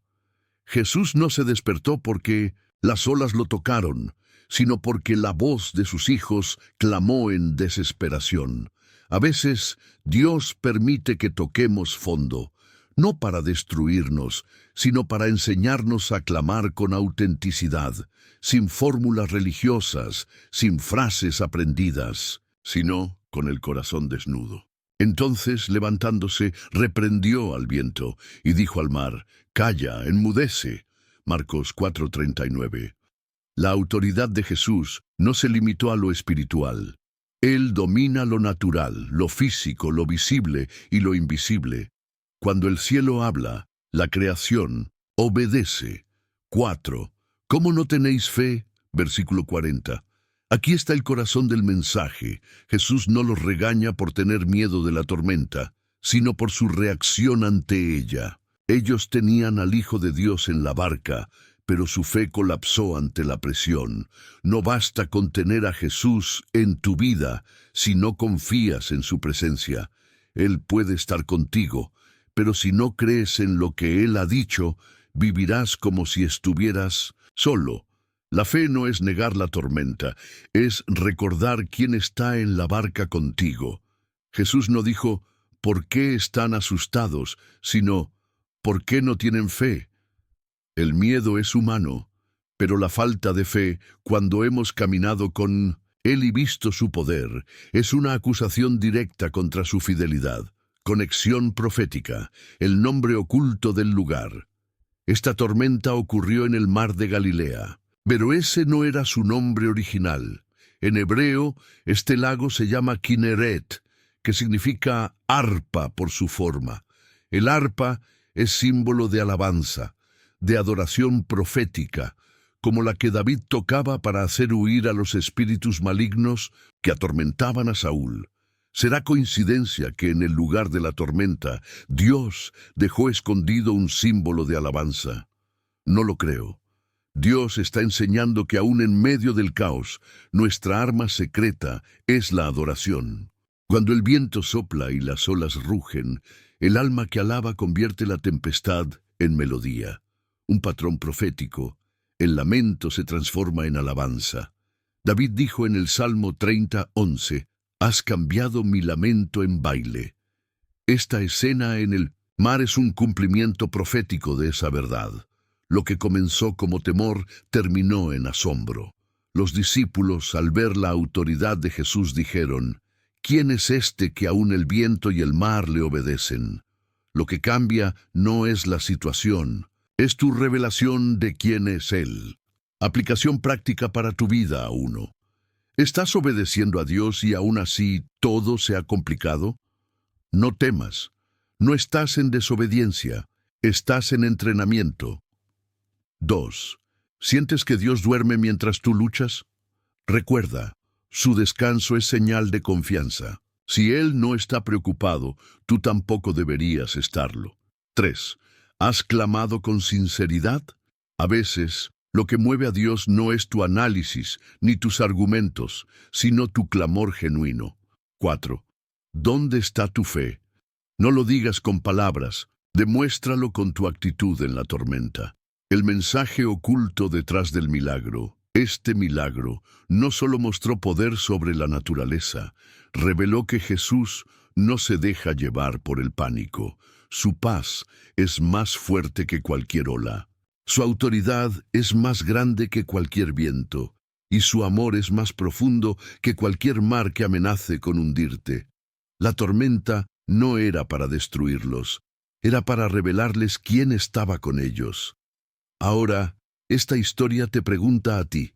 Jesús no se despertó porque las olas lo tocaron, sino porque la voz de sus hijos clamó en desesperación. A veces Dios permite que toquemos fondo, no para destruirnos, sino para enseñarnos a clamar con autenticidad, sin fórmulas religiosas, sin frases aprendidas, sino con el corazón desnudo. Entonces, levantándose, reprendió al viento y dijo al mar, «Calla, enmudece». Marcos 4:39. La autoridad de Jesús no se limitó a lo espiritual. Él domina lo natural, lo físico, lo visible y lo invisible. Cuando el cielo habla, la creación obedece. 4. ¿Cómo no tenéis fe? Versículo 40. Aquí está el corazón del mensaje. Jesús no los regaña por tener miedo de la tormenta, sino por su reacción ante ella. Ellos tenían al Hijo de Dios en la barca, pero su fe colapsó ante la presión. No basta con tener a Jesús en tu vida si no confías en su presencia. Él puede estar contigo, pero si no crees en lo que Él ha dicho, vivirás como si estuvieras solo. La fe no es negar la tormenta, es recordar quién está en la barca contigo. Jesús no dijo, ¿por qué están asustados?, sino, ¿por qué no tienen fe? El miedo es humano, pero la falta de fe, cuando hemos caminado con Él y visto su poder, es una acusación directa contra su fidelidad. Conexión profética, el nombre oculto del lugar. Esta tormenta ocurrió en el mar de Galilea, pero ese no era su nombre original. En hebreo, este lago se llama Kineret, que significa arpa por su forma. El arpa es símbolo de alabanza, de adoración profética, como la que David tocaba para hacer huir a los espíritus malignos que atormentaban a Saúl. ¿Será coincidencia que en el lugar de la tormenta Dios dejó escondido un símbolo de alabanza? No lo creo. Dios está enseñando que aún en medio del caos, nuestra arma secreta es la adoración. Cuando el viento sopla y las olas rugen, el alma que alaba convierte la tempestad en melodía. Un patrón profético, el lamento se transforma en alabanza. David dijo en el Salmo 30:11, «Has cambiado mi lamento en baile». Esta escena en el mar es un cumplimiento profético de esa verdad. Lo que comenzó como temor terminó en asombro. Los discípulos, al ver la autoridad de Jesús, dijeron, «¿Quién es este que aún el viento y el mar le obedecen?» Lo que cambia no es la situación, es tu revelación de quién es Él. Aplicación práctica para tu vida, 1. ¿Estás obedeciendo a Dios y aún así todo se ha complicado? No temas. No estás en desobediencia. Estás en entrenamiento. 2. ¿Sientes que Dios duerme mientras tú luchas? Recuerda, su descanso es señal de confianza. Si Él no está preocupado, tú tampoco deberías estarlo. 3. ¿Has clamado con sinceridad? A veces, lo que mueve a Dios no es tu análisis ni tus argumentos, sino tu clamor genuino. 4. ¿Dónde está tu fe? No lo digas con palabras, demuéstralo con tu actitud en la tormenta. El mensaje oculto detrás del milagro. Este milagro no solo mostró poder sobre la naturaleza, reveló que Jesús no se deja llevar por el pánico. Su paz es más fuerte que cualquier ola. Su autoridad es más grande que cualquier viento, y su amor es más profundo que cualquier mar que amenace con hundirte. La tormenta no era para destruirlos, era para revelarles quién estaba con ellos. Ahora, esta historia te pregunta a ti: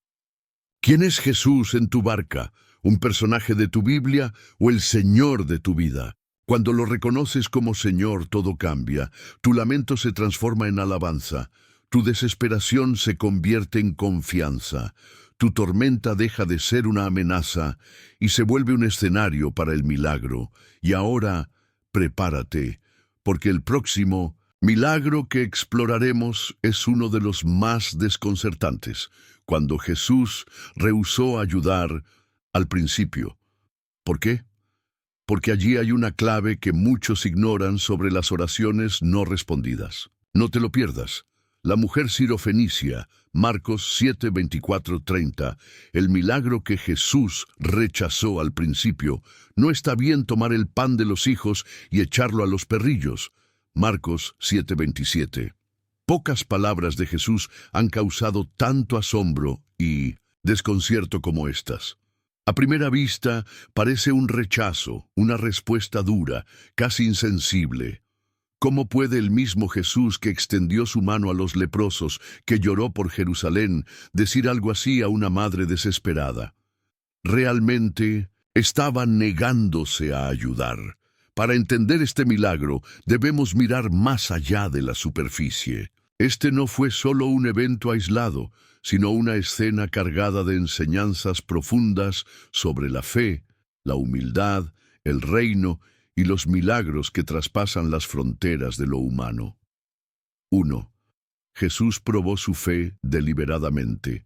¿quién es Jesús en tu barca? ¿Un personaje de tu Biblia o el Señor de tu vida? Cuando lo reconoces como Señor, todo cambia. Tu lamento se transforma en alabanza. Tu desesperación se convierte en confianza. Tu tormenta deja de ser una amenaza y se vuelve un escenario para el milagro. Y ahora, prepárate, porque el próximo milagro que exploraremos es uno de los más desconcertantes, cuando Jesús rehusó ayudar al principio. ¿Por qué? Porque allí hay una clave que muchos ignoran sobre las oraciones no respondidas. No te lo pierdas. La mujer sirofenicia, Marcos 7, 24, 30, el milagro que Jesús rechazó al principio. No está bien tomar el pan de los hijos y echarlo a los perrillos. Marcos 7, 27. Pocas palabras de Jesús han causado tanto asombro y desconcierto como estas. A primera vista parece un rechazo, una respuesta dura, casi insensible. ¿Cómo puede el mismo Jesús que extendió su mano a los leprosos, que lloró por Jerusalén, decir algo así a una madre desesperada? Realmente estaba negándose a ayudar. Para entender este milagro, debemos mirar más allá de la superficie. Este no fue solo un evento aislado, sino una escena cargada de enseñanzas profundas sobre la fe, la humildad, el reino y los milagros que traspasan las fronteras de lo humano. 1. Jesús probó su fe deliberadamente.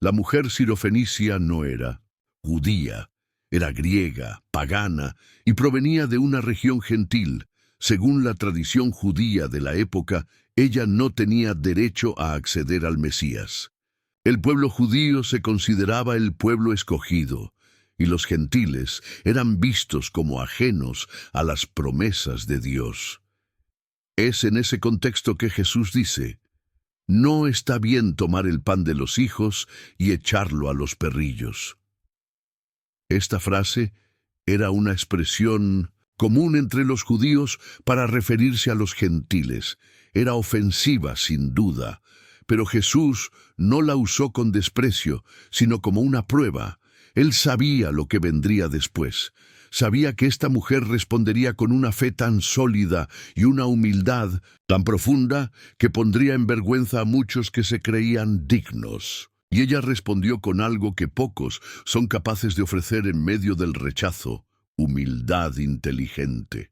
La mujer sirofenicia no era judía, era griega, pagana, y provenía de una región gentil. Según la tradición judía de la época, ella no tenía derecho a acceder al Mesías. El pueblo judío se consideraba el pueblo escogido, y los gentiles eran vistos como ajenos a las promesas de Dios. Es en ese contexto que Jesús dice: no está bien tomar el pan de los hijos y echarlo a los perrillos. Esta frase era una expresión común entre los judíos para referirse a los gentiles. Era ofensiva, sin duda, pero Jesús no la usó con desprecio, sino como una prueba. Él sabía lo que vendría después. Sabía que esta mujer respondería con una fe tan sólida y una humildad tan profunda que pondría en vergüenza a muchos que se creían dignos. Y ella respondió con algo que pocos son capaces de ofrecer en medio del rechazo: humildad inteligente.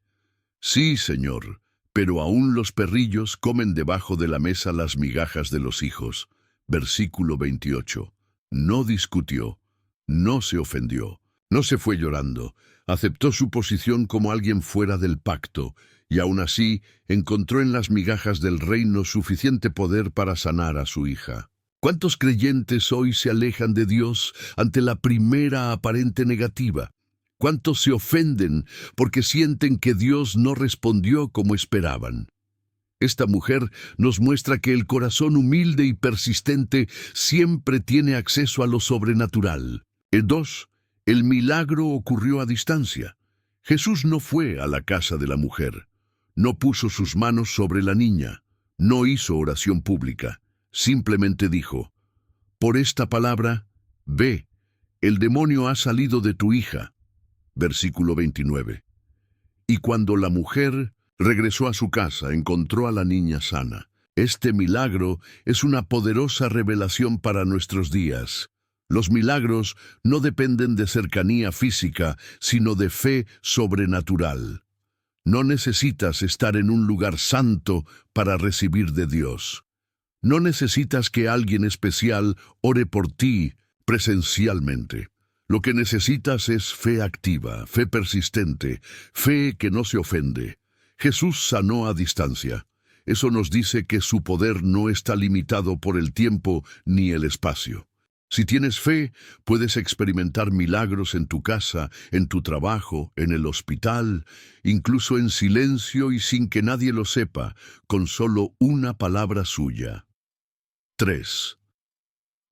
Sí, Señor, pero aún los perrillos comen debajo de la mesa las migajas de los hijos. Versículo 28. No discutió. No se ofendió, no se fue llorando, aceptó su posición como alguien fuera del pacto, y aún así encontró en las migajas del reino suficiente poder para sanar a su hija. ¿Cuántos creyentes hoy se alejan de Dios ante la primera aparente negativa? ¿Cuántos se ofenden porque sienten que Dios no respondió como esperaban? Esta mujer nos muestra que el corazón humilde y persistente siempre tiene acceso a lo sobrenatural. 2. El milagro ocurrió a distancia. Jesús no fue a la casa de la mujer. No puso sus manos sobre la niña. No hizo oración pública. Simplemente dijo: por esta palabra, ve, el demonio ha salido de tu hija. Versículo 29. Y cuando la mujer regresó a su casa, encontró a la niña sana. Este milagro es una poderosa revelación para nuestros días. Los milagros no dependen de cercanía física, sino de fe sobrenatural. No necesitas estar en un lugar santo para recibir de Dios. No necesitas que alguien especial ore por ti presencialmente. Lo que necesitas es fe activa, fe persistente, fe que no se ofende. Jesús sanó a distancia. Eso nos dice que su poder no está limitado por el tiempo ni el espacio. Si tienes fe, puedes experimentar milagros en tu casa, en tu trabajo, en el hospital, incluso en silencio y sin que nadie lo sepa, con solo una palabra suya. 3.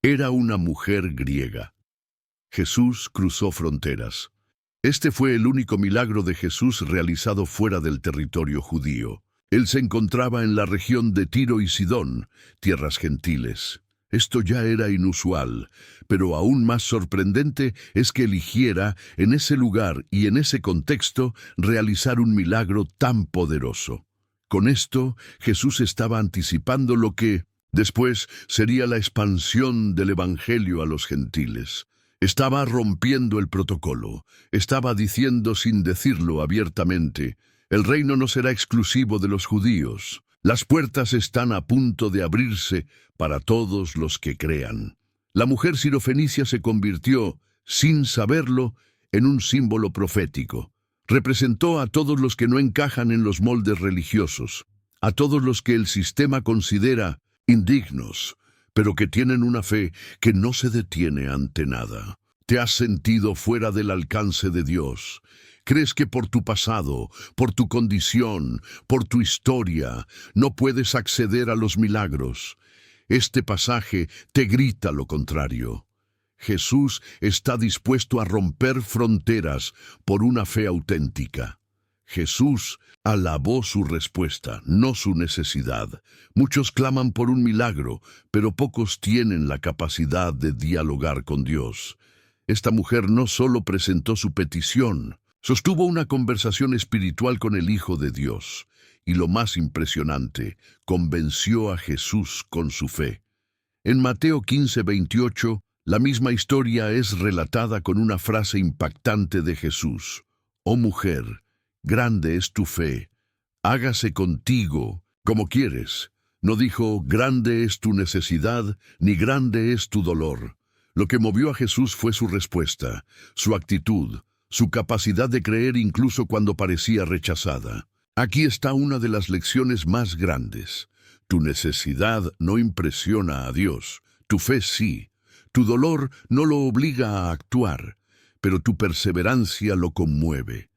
Era una mujer griega. Jesús cruzó fronteras. Este fue el único milagro de Jesús realizado fuera del territorio judío. Él se encontraba en la región de Tiro y Sidón, tierras gentiles. Esto ya era inusual, pero aún más sorprendente es que eligiera, en ese lugar y en ese contexto, realizar un milagro tan poderoso. Con esto, Jesús estaba anticipando lo que, después, sería la expansión del Evangelio a los gentiles. Estaba rompiendo el protocolo, estaba diciendo sin decirlo abiertamente, el reino no será exclusivo de los judíos. Las puertas están a punto de abrirse para todos los que crean. La mujer sirofenicia se convirtió, sin saberlo, en un símbolo profético. Representó a todos los que no encajan en los moldes religiosos, a todos los que el sistema considera indignos, pero que tienen una fe que no se detiene ante nada. ¿Te has sentido fuera del alcance de Dios? ¿Crees que por tu pasado, por tu condición, por tu historia, no puedes acceder a los milagros? Este pasaje te grita lo contrario. Jesús está dispuesto a romper fronteras por una fe auténtica. Jesús alabó su respuesta, no su necesidad. Muchos claman por un milagro, pero pocos tienen la capacidad de dialogar con Dios. Esta mujer no solo presentó su petición, sostuvo una conversación espiritual con el Hijo de Dios, y lo más impresionante, convenció a Jesús con su fe. En Mateo 15:28, la misma historia es relatada con una frase impactante de Jesús. «Oh mujer, grande es tu fe, hágase contigo como quieres». No dijo, «Grande es tu necesidad», ni «Grande es tu dolor». Lo que movió a Jesús fue su respuesta, su actitud, su capacidad de creer incluso cuando parecía rechazada. Aquí está una de las lecciones más grandes. Tu necesidad no impresiona a Dios, tu fe sí. Tu dolor no lo obliga a actuar, pero tu perseverancia lo conmueve.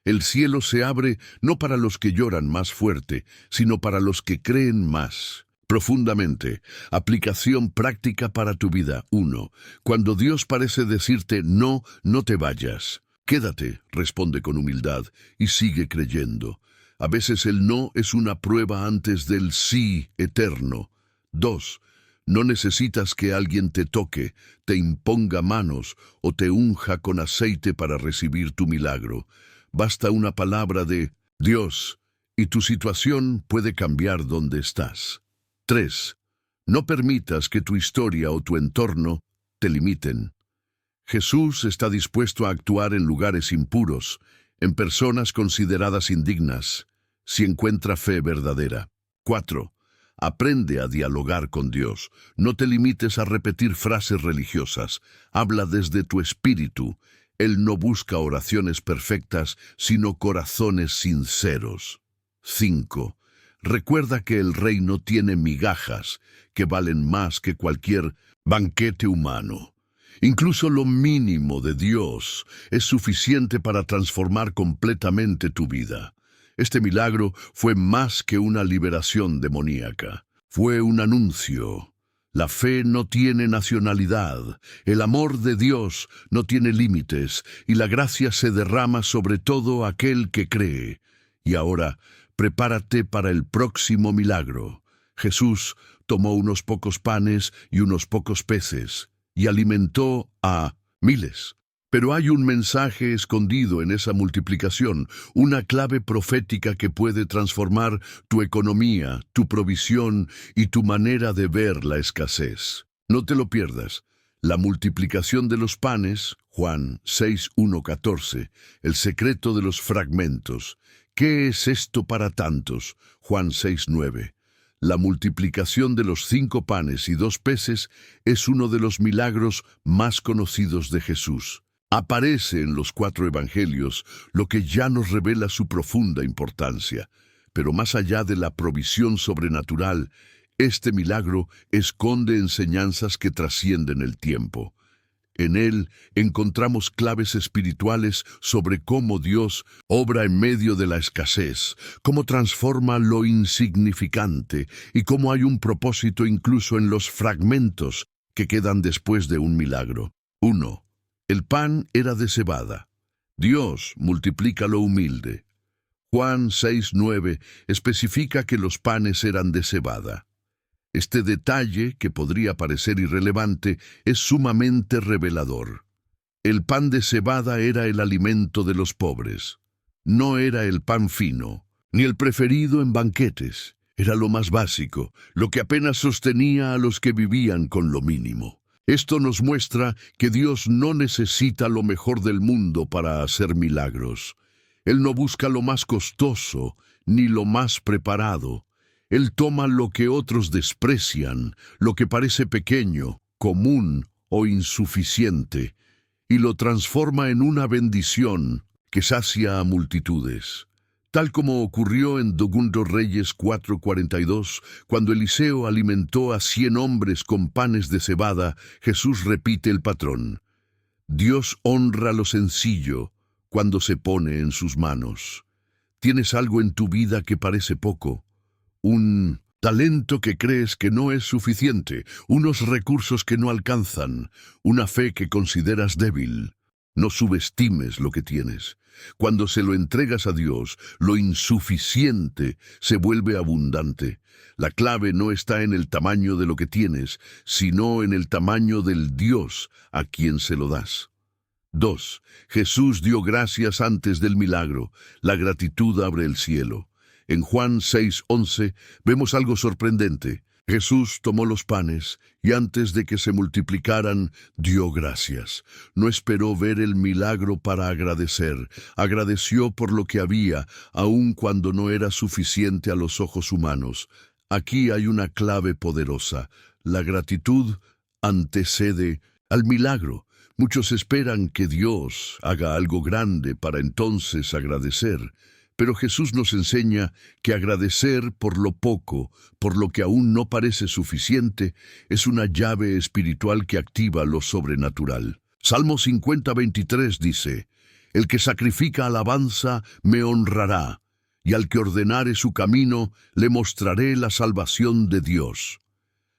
El cielo se abre no para los que lloran más fuerte, sino para los que creen más profundamente. Aplicación práctica para tu vida. 1. Cuando Dios parece decirte no, no te vayas. Quédate, responde con humildad, y sigue creyendo. A veces el no es una prueba antes del sí eterno. 2. No necesitas que alguien te toque, te imponga manos o te unja con aceite para recibir tu milagro. Basta una palabra de Dios y tu situación puede cambiar donde estás. 3. No permitas que tu historia o tu entorno te limiten. Jesús está dispuesto a actuar en lugares impuros, en personas consideradas indignas, si encuentra fe verdadera. 4. Aprende a dialogar con Dios. No te limites a repetir frases religiosas. Habla desde tu espíritu. Él no busca oraciones perfectas, sino corazones sinceros. 5. Recuerda que el reino tiene migajas que valen más que cualquier banquete humano. Incluso lo mínimo de Dios es suficiente para transformar completamente tu vida. Este milagro fue más que una liberación demoníaca. Fue un anuncio. La fe no tiene nacionalidad, el amor de Dios no tiene límites y la gracia se derrama sobre todo aquel que cree. Y ahora, prepárate para el próximo milagro. Jesús tomó unos pocos panes y unos pocos peces y alimentó a miles. Pero hay un mensaje escondido en esa multiplicación, una clave profética que puede transformar tu economía, tu provisión y tu manera de ver la escasez. No te lo pierdas. La multiplicación de los panes, Juan 6:1-14, el secreto de los fragmentos. ¿Qué es esto para tantos? Juan 6:9. La multiplicación de los 5 panes y 2 peces es uno de los milagros más conocidos de Jesús. Aparece en los 4 evangelios, lo que ya nos revela su profunda importancia. Pero más allá de la provisión sobrenatural, este milagro esconde enseñanzas que trascienden el tiempo. En él encontramos claves espirituales sobre cómo Dios obra en medio de la escasez, cómo transforma lo insignificante y cómo hay un propósito incluso en los fragmentos que quedan después de un milagro. 1. El pan era de cebada. Dios multiplica lo humilde. Juan 6:9 especifica que los panes eran de cebada. Este detalle, que podría parecer irrelevante, es sumamente revelador. El pan de cebada era el alimento de los pobres. No era el pan fino, ni el preferido en banquetes. Era lo más básico, lo que apenas sostenía a los que vivían con lo mínimo. Esto nos muestra que Dios no necesita lo mejor del mundo para hacer milagros. Él no busca lo más costoso, ni lo más preparado. Él toma lo que otros desprecian, lo que parece pequeño, común o insuficiente, y lo transforma en una bendición que sacia a multitudes. Tal como ocurrió en 2 Reyes 4:42, cuando Eliseo alimentó a 100 hombres con panes de cebada, Jesús repite el patrón. Dios honra lo sencillo cuando se pone en sus manos. ¿Tienes algo en tu vida que parece poco? Un talento que crees que no es suficiente, unos recursos que no alcanzan, una fe que consideras débil. No subestimes lo que tienes. Cuando se lo entregas a Dios, lo insuficiente se vuelve abundante. La clave no está en el tamaño de lo que tienes, sino en el tamaño del Dios a quien se lo das. 2. Jesús dio gracias antes del milagro. La gratitud abre el cielo. En Juan 6:11 vemos algo sorprendente. Jesús tomó los panes y antes de que se multiplicaran, dio gracias. No esperó ver el milagro para agradecer. Agradeció por lo que había, aun cuando no era suficiente a los ojos humanos. Aquí hay una clave poderosa. La gratitud antecede al milagro. Muchos esperan que Dios haga algo grande para entonces agradecer. Pero Jesús nos enseña que agradecer por lo poco, por lo que aún no parece suficiente, es una llave espiritual que activa lo sobrenatural. Salmo 50:23 dice, El que sacrifica alabanza me honrará, y al que ordenare su camino le mostraré la salvación de Dios.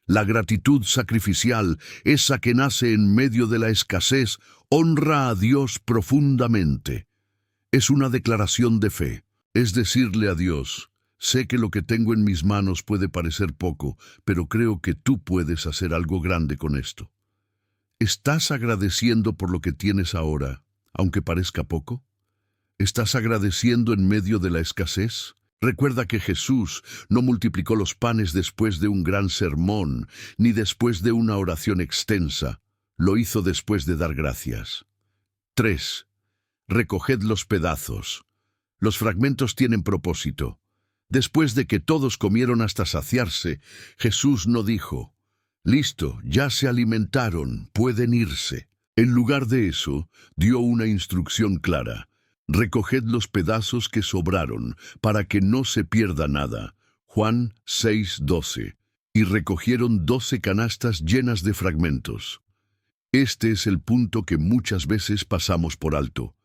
La gratitud sacrificial, esa que nace en medio de la escasez, honra a Dios profundamente. Es una declaración de fe. Es decirle a Dios, sé que lo que tengo en mis manos puede parecer poco, pero creo que tú puedes hacer algo grande con esto. ¿Estás agradeciendo por lo que tienes ahora, aunque parezca poco? ¿Estás agradeciendo en medio de la escasez? Recuerda que Jesús no multiplicó los panes después de un gran sermón, ni después de una oración extensa. Lo hizo después de dar gracias. 3. Recoged los pedazos. Los fragmentos tienen propósito. Después de que todos comieron hasta saciarse, Jesús no dijo, «Listo, ya se alimentaron, pueden irse». En lugar de eso, dio una instrucción clara. «Recoged los pedazos que sobraron, para que no se pierda nada». Juan 6:12. Y recogieron 12 canastas llenas de fragmentos. Este es el punto que muchas veces pasamos por alto.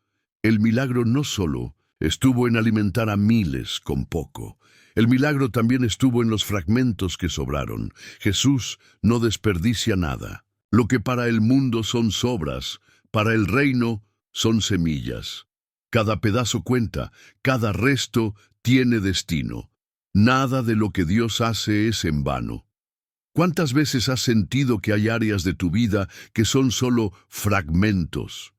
El milagro no solo estuvo en alimentar a miles con poco. El milagro también estuvo en los fragmentos que sobraron. Jesús no desperdicia nada. Lo que para el mundo son sobras, para el reino son semillas. Cada pedazo cuenta, cada resto tiene destino. Nada de lo que Dios hace es en vano. ¿Cuántas veces has sentido que hay áreas de tu vida que son solo fragmentos?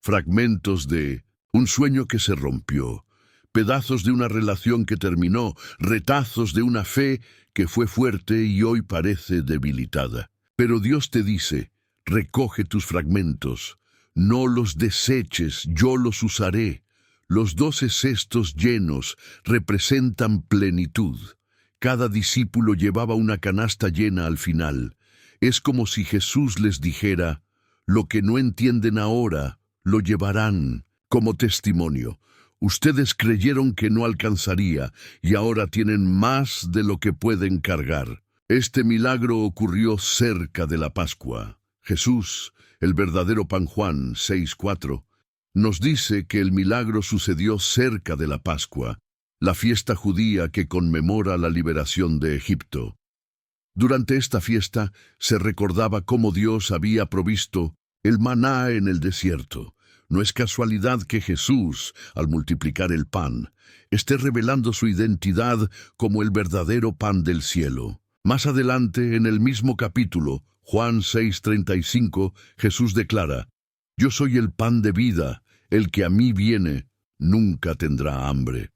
fragmentos de un sueño que se rompió, pedazos de una relación que terminó, retazos de una fe que fue fuerte y hoy parece debilitada. Pero Dios te dice, recoge tus fragmentos, no los deseches, yo los usaré. Los 12 cestos llenos representan plenitud. Cada discípulo llevaba una canasta llena al final. Es como si Jesús les dijera, lo que no entienden ahora, lo llevarán como testimonio. Ustedes creyeron que no alcanzaría y ahora tienen más de lo que pueden cargar. Este milagro ocurrió cerca de la Pascua. Jesús, el verdadero pan Juan 6:4, nos dice que el milagro sucedió cerca de la Pascua, la fiesta judía que conmemora la liberación de Egipto. Durante esta fiesta se recordaba cómo Dios había provisto el maná en el desierto. No es casualidad que Jesús, al multiplicar el pan, esté revelando su identidad como el verdadero pan del cielo. Más adelante, en el mismo capítulo, Juan 6:35, Jesús declara, «Yo soy el pan de vida, el que a mí viene, nunca tendrá hambre».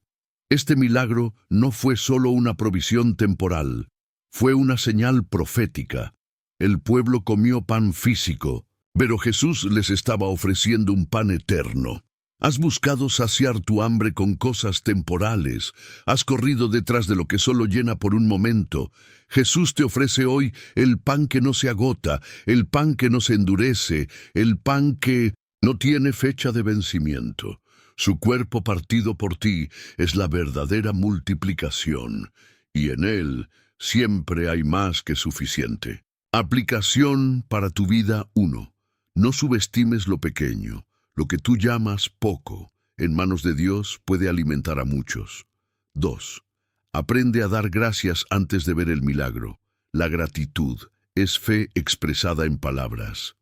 Este milagro no fue solo una provisión temporal, fue una señal profética. El pueblo comió pan físico, pero Jesús les estaba ofreciendo un pan eterno. Has buscado saciar tu hambre con cosas temporales. Has corrido detrás de lo que solo llena por un momento. Jesús te ofrece hoy el pan que no se agota, el pan que no se endurece, el pan que no tiene fecha de vencimiento. Su cuerpo partido por ti es la verdadera multiplicación, y en él siempre hay más que suficiente. Aplicación para tu vida 1. No subestimes lo pequeño. Lo que tú llamas poco, en manos de Dios puede alimentar a muchos. 2. Aprende a dar gracias antes de ver el milagro. La gratitud es fe expresada en palabras.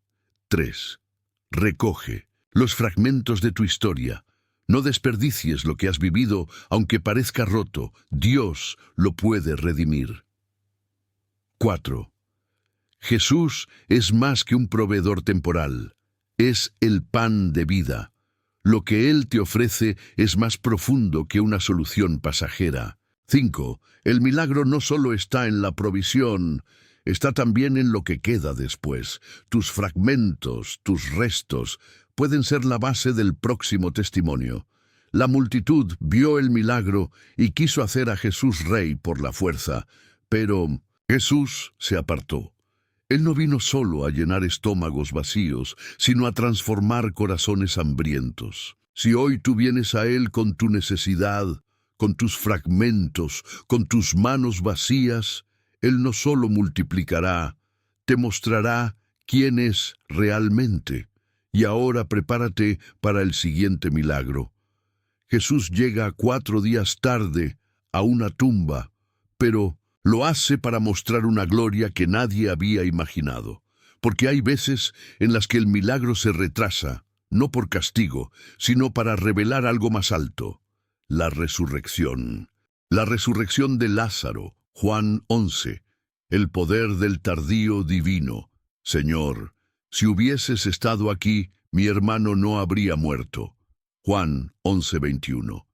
3. Recoge los fragmentos de tu historia. No desperdicies lo que has vivido, aunque parezca roto. Dios lo puede redimir. 4. Jesús es más que un proveedor temporal. Es el pan de vida. Lo que Él te ofrece es más profundo que una solución pasajera. 5. El milagro no solo está en la provisión, está también en lo que queda después. Tus fragmentos, tus restos, pueden ser la base del próximo testimonio. La multitud vio el milagro y quiso hacer a Jesús rey por la fuerza, pero Jesús se apartó. Él no vino solo a llenar estómagos vacíos, sino a transformar corazones hambrientos. Si hoy tú vienes a Él con tu necesidad, con tus fragmentos, con tus manos vacías, Él no solo multiplicará, te mostrará quién es realmente. Y ahora prepárate para el siguiente milagro. Jesús llega 4 días tarde a una tumba, pero lo hace para mostrar una gloria que nadie había imaginado, porque hay veces en las que el milagro se retrasa, no por castigo, sino para revelar algo más alto, la resurrección. La resurrección de Lázaro, Juan 11, el poder del tardío divino. Señor, si hubieses estado aquí, mi hermano no habría muerto. Juan 11:21.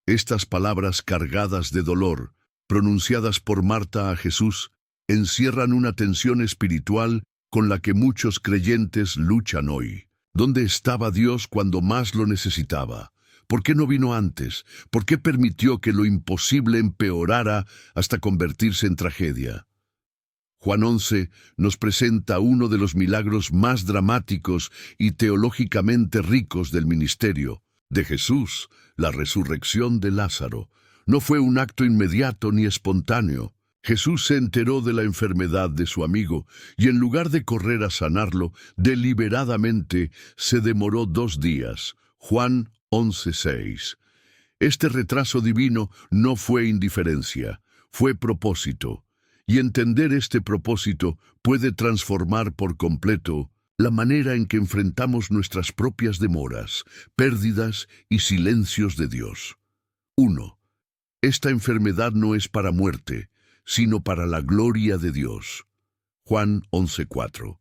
Estas palabras cargadas de dolor, pronunciadas por Marta a Jesús, encierran una tensión espiritual con la que muchos creyentes luchan hoy. ¿Dónde estaba Dios cuando más lo necesitaba? ¿Por qué no vino antes? ¿Por qué permitió que lo imposible empeorara hasta convertirse en tragedia? Juan 11 nos presenta uno de los milagros más dramáticos y teológicamente ricos del ministerio de Jesús, la resurrección de Lázaro. No fue un acto inmediato ni espontáneo. Jesús se enteró de la enfermedad de su amigo y en lugar de correr a sanarlo, deliberadamente se demoró 2 días. Juan 11:6. Este retraso divino no fue indiferencia, fue propósito. Y entender este propósito puede transformar por completo la manera en que enfrentamos nuestras propias demoras, pérdidas y silencios de Dios. 1. Esta enfermedad no es para muerte, sino para la gloria de Dios. Juan 11:4.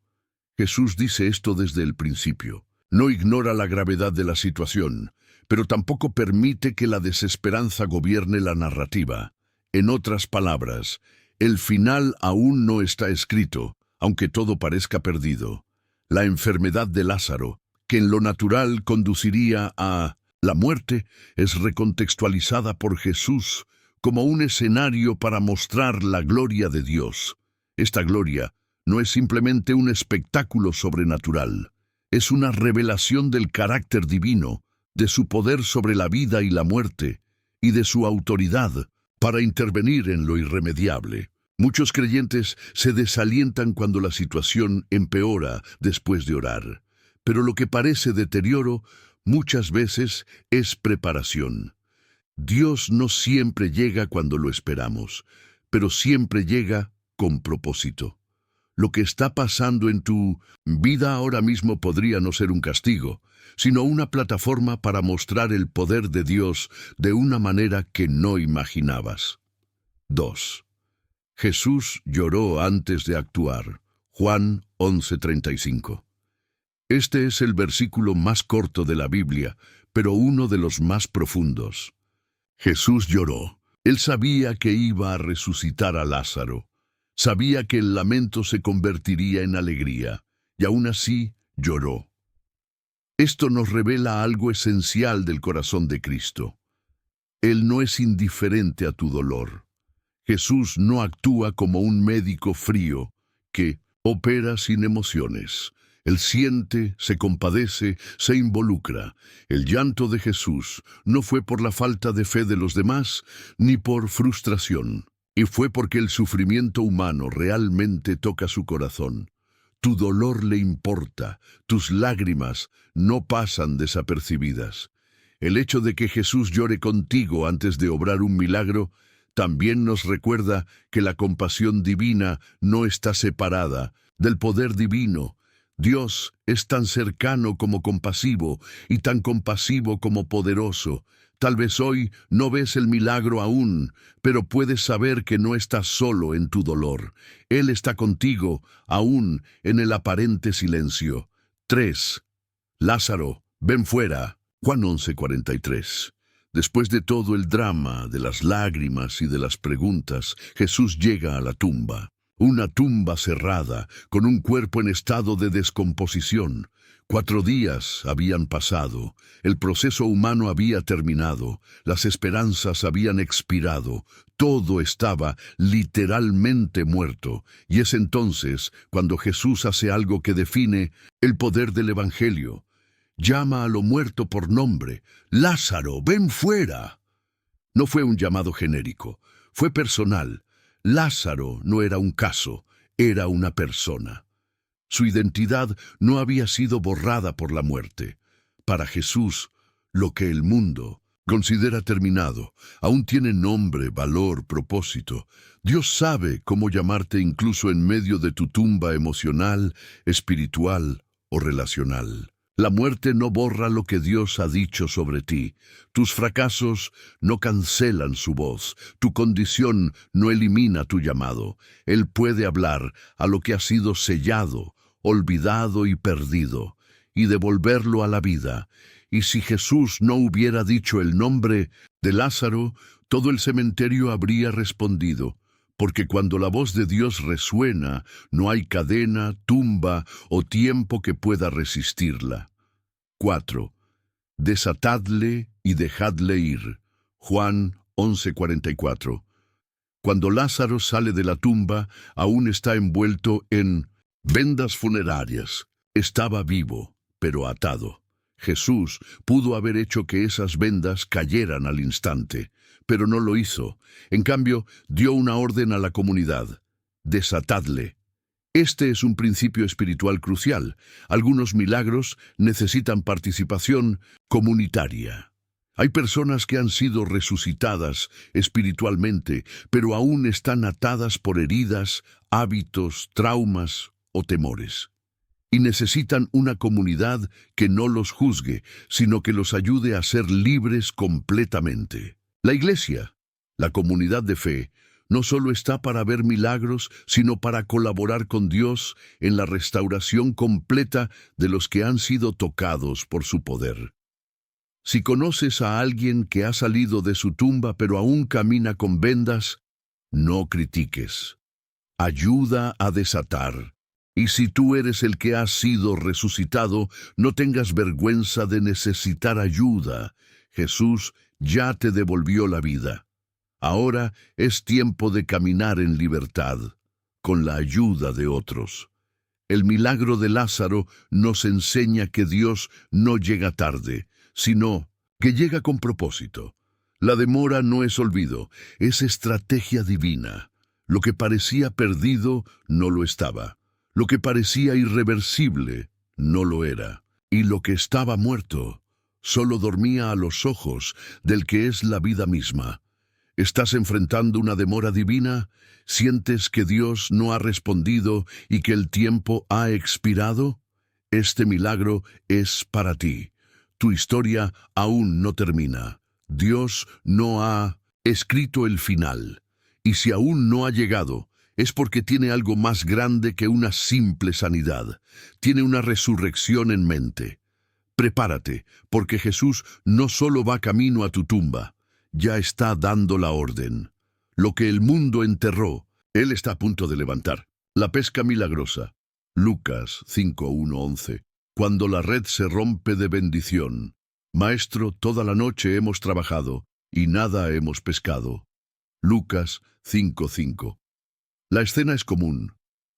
Jesús dice esto desde el principio. No ignora la gravedad de la situación, pero tampoco permite que la desesperanza gobierne la narrativa. En otras palabras, el final aún no está escrito, aunque todo parezca perdido. La enfermedad de Lázaro, que en lo natural conduciría a la muerte, es recontextualizada por Jesús como un escenario para mostrar la gloria de Dios. Esta gloria no es simplemente un espectáculo sobrenatural, es una revelación del carácter divino, de su poder sobre la vida y la muerte, y de su autoridad para intervenir en lo irremediable. Muchos creyentes se desalientan cuando la situación empeora después de orar, pero lo que parece deterioro muchas veces es preparación. Dios no siempre llega cuando lo esperamos, pero siempre llega con propósito. Lo que está pasando en tu vida ahora mismo podría no ser un castigo, sino una plataforma para mostrar el poder de Dios de una manera que no imaginabas. 2. Jesús lloró antes de actuar. Juan 11:35. Este es el versículo más corto de la Biblia, pero uno de los más profundos. Jesús lloró. Él sabía que iba a resucitar a Lázaro. Sabía que el lamento se convertiría en alegría, y aún así lloró. Esto nos revela algo esencial del corazón de Cristo. Él no es indiferente a tu dolor. Jesús no actúa como un médico frío que opera sin emociones. Él siente, se compadece, se involucra. El llanto de Jesús no fue por la falta de fe de los demás, ni por frustración. Y fue porque el sufrimiento humano realmente toca su corazón. Tu dolor le importa, tus lágrimas no pasan desapercibidas. El hecho de que Jesús llore contigo antes de obrar un milagro también nos recuerda que la compasión divina no está separada del poder divino. Dios es tan cercano como compasivo y tan compasivo como poderoso. Tal vez hoy no ves el milagro aún, pero puedes saber que no estás solo en tu dolor. Él está contigo, aún en el aparente silencio. 3. Lázaro, ven fuera. Juan 11:43. Después de todo el drama, de las lágrimas y de las preguntas, Jesús llega a la tumba. Una tumba cerrada, con un cuerpo en estado de descomposición. 4 días habían pasado, el proceso humano había terminado, las esperanzas habían expirado, todo estaba literalmente muerto. Y es entonces cuando Jesús hace algo que define el poder del Evangelio. Llama a lo muerto por nombre. Lázaro, ven fuera. No fue un llamado genérico, fue personal. Lázaro no era un caso, era una persona. Su identidad no había sido borrada por la muerte. Para Jesús, lo que el mundo considera terminado aún tiene nombre, valor, propósito. Dios sabe cómo llamarte incluso en medio de tu tumba emocional, espiritual o relacional. La muerte no borra lo que Dios ha dicho sobre ti. Tus fracasos no cancelan su voz. Tu condición no elimina tu llamado. Él puede hablar a lo que ha sido sellado, olvidado y perdido, y devolverlo a la vida. Y si Jesús no hubiera dicho el nombre de Lázaro, todo el cementerio habría respondido. Porque cuando la voz de Dios resuena, no hay cadena, tumba o tiempo que pueda resistirla. 4. Desatadle y dejadle ir. Juan 11:44. Cuando Lázaro sale de la tumba, aún está envuelto en vendas funerarias. Estaba vivo, pero atado. Jesús pudo haber hecho que esas vendas cayeran al instante, pero no lo hizo. En cambio, dio una orden a la comunidad: desatadle. Este es un principio espiritual crucial. Algunos milagros necesitan participación comunitaria. Hay personas que han sido resucitadas espiritualmente, pero aún están atadas por heridas, hábitos, traumas o temores. Y necesitan una comunidad que no los juzgue, sino que los ayude a ser libres completamente. La iglesia, la comunidad de fe, no solo está para ver milagros, sino para colaborar con Dios en la restauración completa de los que han sido tocados por su poder. Si conoces a alguien que ha salido de su tumba pero aún camina con vendas, no critiques. Ayuda a desatar. Y si tú eres el que ha sido resucitado, no tengas vergüenza de necesitar ayuda. Jesús ya te devolvió la vida. Ahora es tiempo de caminar en libertad, con la ayuda de otros. El milagro de Lázaro nos enseña que Dios no llega tarde, sino que llega con propósito. La demora no es olvido, es estrategia divina. Lo que parecía perdido no lo estaba. Lo que parecía irreversible no lo era. Y lo que estaba muerto solo dormía a los ojos del que es la vida misma. ¿Estás enfrentando una demora divina? ¿Sientes que Dios no ha respondido y que el tiempo ha expirado? Este milagro es para ti. Tu historia aún no termina. Dios no ha escrito el final. Y si aún no ha llegado, es porque tiene algo más grande que una simple sanidad. Tiene una resurrección en mente. Prepárate, porque Jesús no solo va camino a tu tumba, ya está dando la orden. Lo que el mundo enterró, Él está a punto de levantar. La pesca milagrosa. Lucas 5:1-11. Cuando la red se rompe de bendición. Maestro, toda la noche hemos trabajado y nada hemos pescado. Lucas 5:5. La escena es común.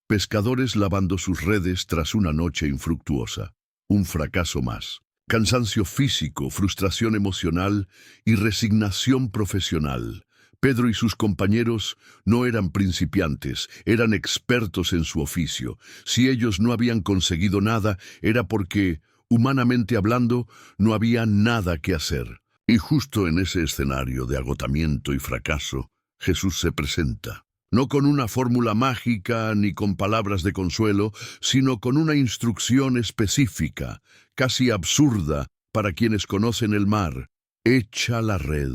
Pescadores lavando sus redes tras una noche infructuosa. Un fracaso más. Cansancio físico, frustración emocional y resignación profesional. Pedro y sus compañeros no eran principiantes, eran expertos en su oficio. Si ellos no habían conseguido nada, era porque, humanamente hablando, no había nada que hacer. Y justo en ese escenario de agotamiento y fracaso, Jesús se presenta. No con una fórmula mágica ni con palabras de consuelo, sino con una instrucción específica, casi absurda para quienes conocen el mar. Echa la red.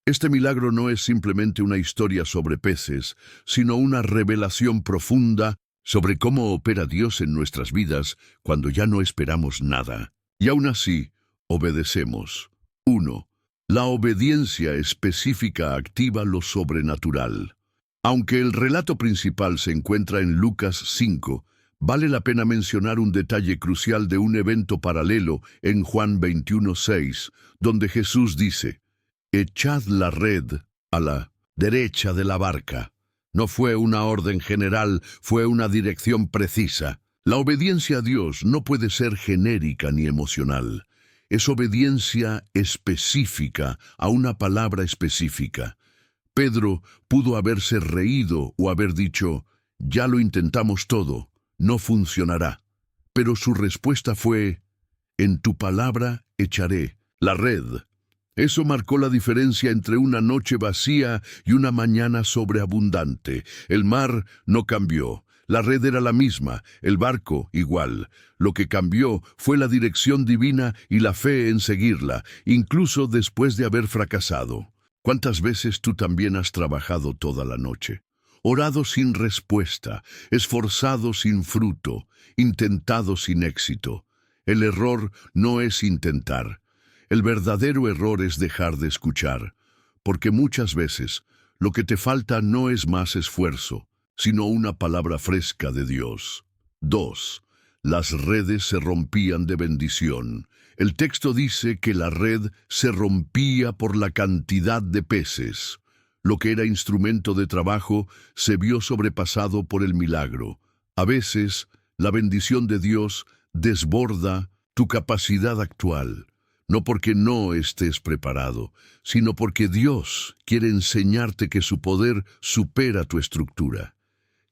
Este milagro no es simplemente una historia sobre peces, sino una revelación profunda sobre cómo opera Dios en nuestras vidas cuando ya no esperamos nada. Y aún así, obedecemos. 1. La obediencia específica activa lo sobrenatural. Aunque el relato principal se encuentra en Lucas 5, vale la pena mencionar un detalle crucial de un evento paralelo en Juan 21:6, donde Jesús dice: «Echad la red a la derecha de la barca». No fue una orden general, fue una dirección precisa. La obediencia a Dios no puede ser genérica ni emocional. Es obediencia específica a una palabra específica. Pedro pudo haberse reído o haber dicho: «Ya lo intentamos todo, no funcionará». Pero su respuesta fue: «En tu palabra echaré la red». Eso marcó la diferencia entre una noche vacía y una mañana sobreabundante. El mar no cambió. La red era la misma, el barco igual. Lo que cambió fue la dirección divina y la fe en seguirla, incluso después de haber fracasado. ¿Cuántas veces tú también has trabajado toda la noche? Orado sin respuesta, esforzado sin fruto, intentado sin éxito. El error no es intentar. El verdadero error es dejar de escuchar, porque muchas veces lo que te falta no es más esfuerzo, sino una palabra fresca de Dios. 2. Las redes se rompían de bendición. El texto dice que la red se rompía por la cantidad de peces. Lo que era instrumento de trabajo se vio sobrepasado por el milagro. A veces, la bendición de Dios desborda tu capacidad actual. No porque no estés preparado, sino porque Dios quiere enseñarte que su poder supera tu estructura,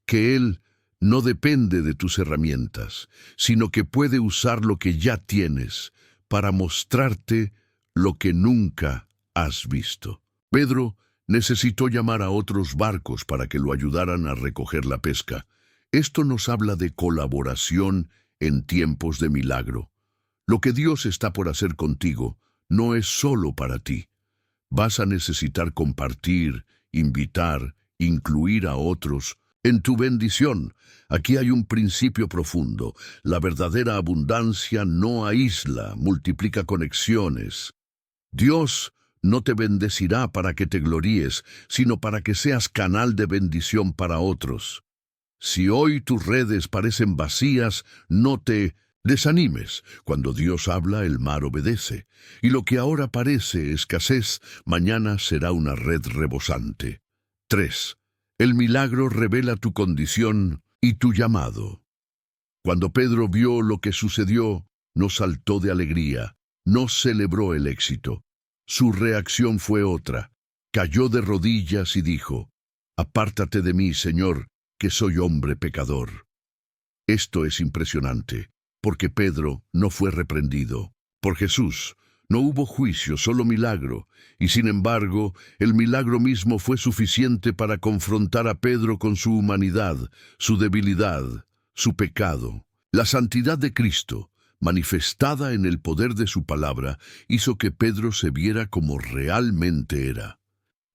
que Él no depende de tus herramientas, sino que puede usar lo que ya tienes para mostrarte lo que nunca has visto. Pedro necesitó llamar a otros barcos para que lo ayudaran a recoger la pesca. Esto nos habla de colaboración en tiempos de milagro. Lo que Dios está por hacer contigo no es solo para ti. Vas a necesitar compartir, invitar incluir a otros en tu bendición. Aquí hay un principio profundo. La verdadera abundancia no aísla, multiplica conexiones. Dios no te bendecirá para que te gloríes, sino para que seas canal de bendición para otros. Si hoy tus redes parecen vacías, no te desanimes. Cuando Dios habla, el mar obedece. Y lo que ahora parece escasez, mañana será una red rebosante. 3. El milagro revela tu condición y tu llamado. Cuando Pedro vio lo que sucedió, no saltó de alegría, no celebró el éxito. Su reacción fue otra. Cayó de rodillas y dijo: «Apártate de mí, Señor, que soy hombre pecador». Esto es impresionante, porque Pedro no fue reprendido. Por Jesús no hubo juicio, solo milagro, y sin embargo, el milagro mismo fue suficiente para confrontar a Pedro con su humanidad, su debilidad, su pecado. La santidad de Cristo, manifestada en el poder de su palabra, hizo que Pedro se viera como realmente era.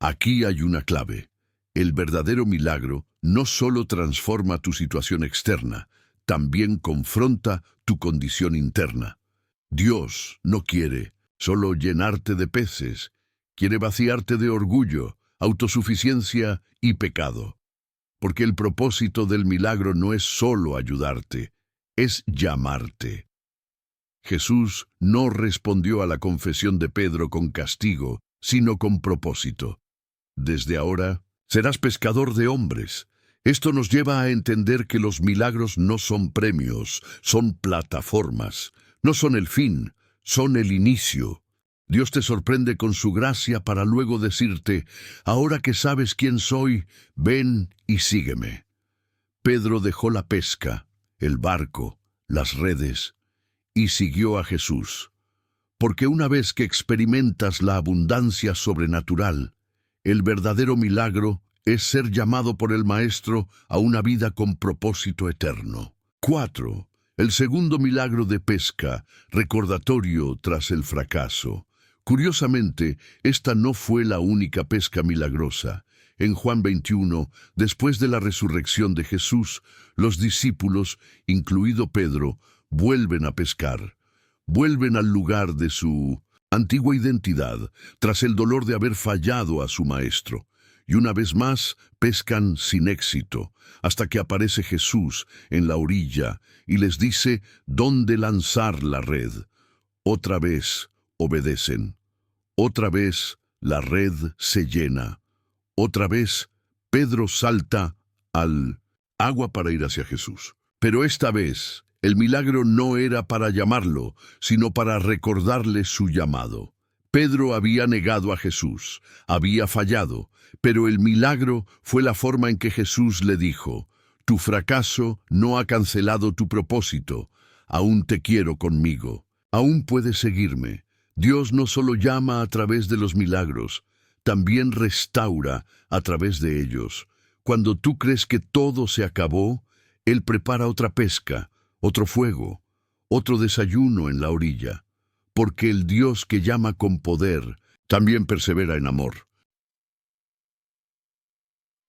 Aquí hay una clave. El verdadero milagro no solo transforma tu situación externa, también confronta tu condición interna. Dios no quiere solo llenarte de peces, quiere vaciarte de orgullo, autosuficiencia y pecado. Porque el propósito del milagro no es solo ayudarte, es llamarte. Jesús no respondió a la confesión de Pedro con castigo, sino con propósito. Desde ahora, serás pescador de hombres. Esto nos lleva a entender que los milagros no son premios, son plataformas. No son el fin, son el inicio. Dios te sorprende con su gracia para luego decirte: «Ahora que sabes quién soy, ven y sígueme». Pedro dejó la pesca, el barco, las redes, y siguió a Jesús. Porque una vez que experimentas la abundancia sobrenatural, el verdadero milagro es ser llamado por el Maestro a una vida con propósito eterno. 4. El segundo milagro de pesca, recordatorio tras el fracaso. Curiosamente, esta no fue la única pesca milagrosa. En Juan 21, después de la resurrección de Jesús, los discípulos, incluido Pedro, vuelven a pescar. Vuelven al lugar de su antigua identidad, tras el dolor de haber fallado a su maestro. Y una vez más pescan sin éxito, hasta que aparece Jesús en la orilla y les dice dónde lanzar la red. Otra vez obedecen. Otra vez la red se llena. Otra vez Pedro salta al agua para ir hacia Jesús. Pero esta vez el milagro no era para llamarlo, sino para recordarle su llamado. Pedro había negado a Jesús, había fallado, pero el milagro fue la forma en que Jesús le dijo: «Tu fracaso no ha cancelado tu propósito, aún te quiero conmigo, aún puedes seguirme». Dios no solo llama a través de los milagros, también restaura a través de ellos. Cuando tú crees que todo se acabó, Él prepara otra pesca, otro fuego, otro desayuno en la orilla. Porque el Dios que llama con poder también persevera en amor.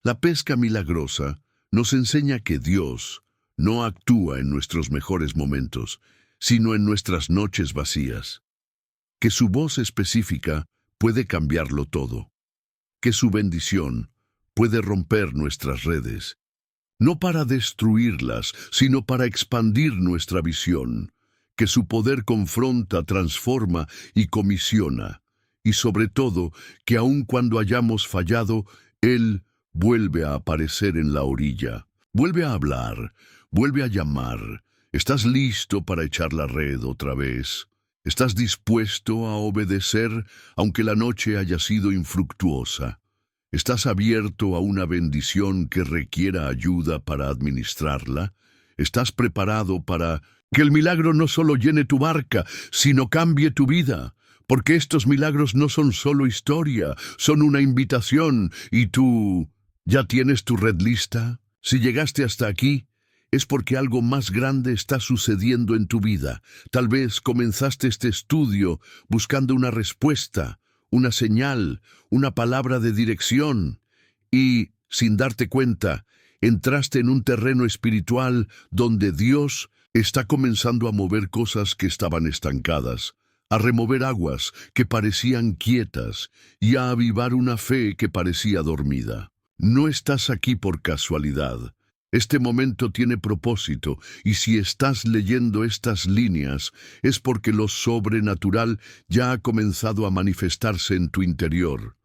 La pesca milagrosa nos enseña que Dios no actúa en nuestros mejores momentos, sino en nuestras noches vacías. Que su voz específica puede cambiarlo todo. Que su bendición puede romper nuestras redes, no para destruirlas, sino para expandir nuestra visión. Que su poder confronta, transforma y comisiona. Y sobre todo, que aun cuando hayamos fallado, Él vuelve a aparecer en la orilla. Vuelve a hablar, vuelve a llamar. ¿Estás listo para echar la red otra vez? ¿Estás dispuesto a obedecer, aunque la noche haya sido infructuosa? ¿Estás abierto a una bendición que requiera ayuda para administrarla? ¿Estás preparado para que el milagro no solo llene tu barca, sino cambie tu vida? Porque estos milagros no son solo historia, son una invitación. ¿Y tú ya tienes tu red lista? Si llegaste hasta aquí, es porque algo más grande está sucediendo en tu vida. Tal vez comenzaste este estudio buscando una respuesta, una señal, una palabra de dirección. Y sin darte cuenta, entraste en un terreno espiritual donde Dios está comenzando a mover cosas que estaban estancadas, a remover aguas que parecían quietas y a avivar una fe que parecía dormida. No estás aquí por casualidad. Este momento tiene propósito, y si estás leyendo estas líneas, es porque lo sobrenatural ya ha comenzado a manifestarse en tu interior.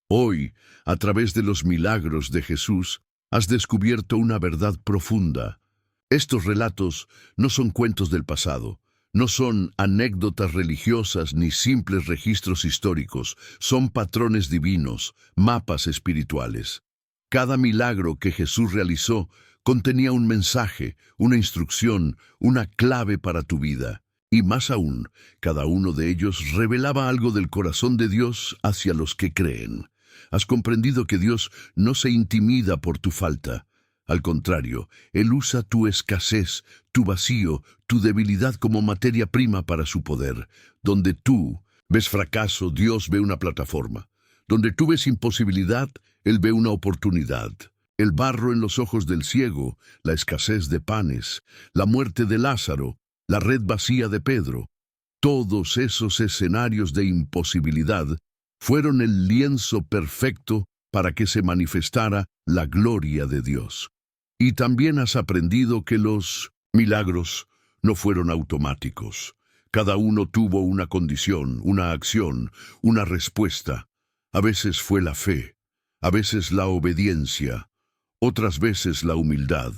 Hoy, a través de los milagros de Jesús, has descubierto una verdad profunda. Estos relatos no son cuentos del pasado, no son anécdotas religiosas ni simples registros históricos, son patrones divinos, mapas espirituales. Cada milagro que Jesús realizó contenía un mensaje, una instrucción, una clave para tu vida. Y más aún, cada uno de ellos revelaba algo del corazón de Dios hacia los que creen. Has comprendido que Dios no se intimida por tu falta. Al contrario, Él usa tu escasez, tu vacío, tu debilidad como materia prima para su poder. Donde tú ves fracaso, Dios ve una plataforma. Donde tú ves imposibilidad, Él ve una oportunidad. El barro en los ojos del ciego, la escasez de panes, la muerte de Lázaro, la red vacía de Pedro. Todos esos escenarios de imposibilidad fueron el lienzo perfecto para que se manifestara la gloria de Dios. Y también has aprendido que los milagros no fueron automáticos. Cada uno tuvo una condición, una acción, una respuesta. A veces fue la fe, a veces la obediencia, otras veces la humildad.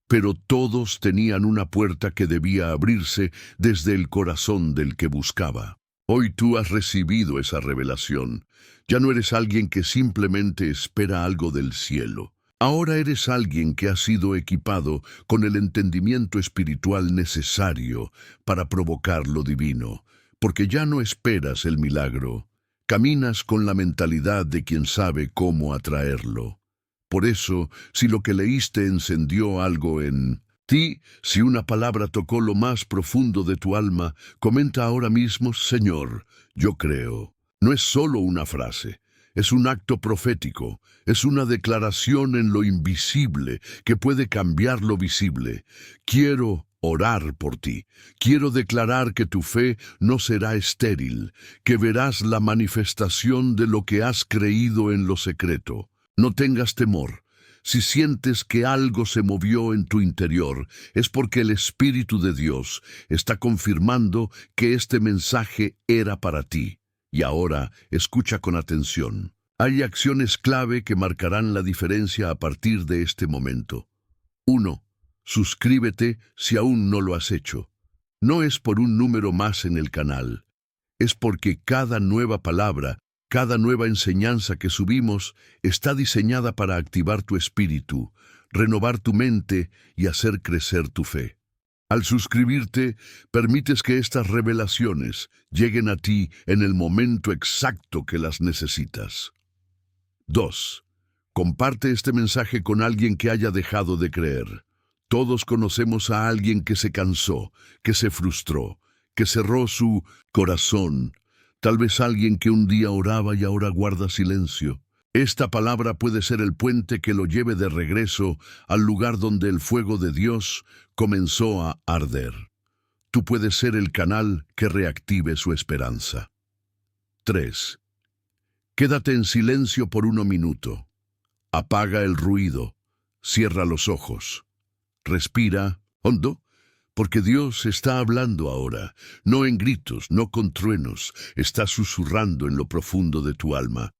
Pero todos tenían una puerta que debía abrirse desde el corazón del que buscaba. Hoy tú has recibido esa revelación. Ya no eres alguien que simplemente espera algo del cielo. Ahora eres alguien que ha sido equipado con el entendimiento espiritual necesario para provocar lo divino, porque ya no esperas el milagro. Caminas con la mentalidad de quien sabe cómo atraerlo. Por eso, si lo que leíste encendió algo en ti, si una palabra tocó lo más profundo de tu alma, comenta ahora mismo: Señor, yo creo. No es solo una frase, es un acto profético, es una declaración en lo invisible que puede cambiar lo visible. Quiero orar por ti. Quiero declarar que tu fe no será estéril, que verás la manifestación de lo que has creído en lo secreto. No tengas temor. Si sientes que algo se movió en tu interior, es porque el Espíritu de Dios está confirmando que este mensaje era para ti. Y ahora, escucha con atención. Hay acciones clave que marcarán la diferencia a partir de este momento. 1. Suscríbete si aún no lo has hecho. No es por un número más en el canal. Es porque cada nueva palabra, cada nueva enseñanza que subimos está diseñada para activar tu espíritu, renovar tu mente y hacer crecer tu fe. Al suscribirte, permites que estas revelaciones lleguen a ti en el momento exacto que las necesitas. 2. Comparte este mensaje con alguien que haya dejado de creer. Todos conocemos a alguien que se cansó, que se frustró, que cerró su corazón. Tal vez alguien que un día oraba y ahora guarda silencio. Esta palabra puede ser el puente que lo lleve de regreso al lugar donde el fuego de Dios comenzó a arder. Tú puedes ser el canal que reactive su esperanza. 3. Quédate en silencio por 1 minuto. Apaga el ruido. Cierra los ojos. Respira hondo, porque Dios está hablando ahora, no en gritos, no con truenos, está susurrando en lo profundo de tu alma.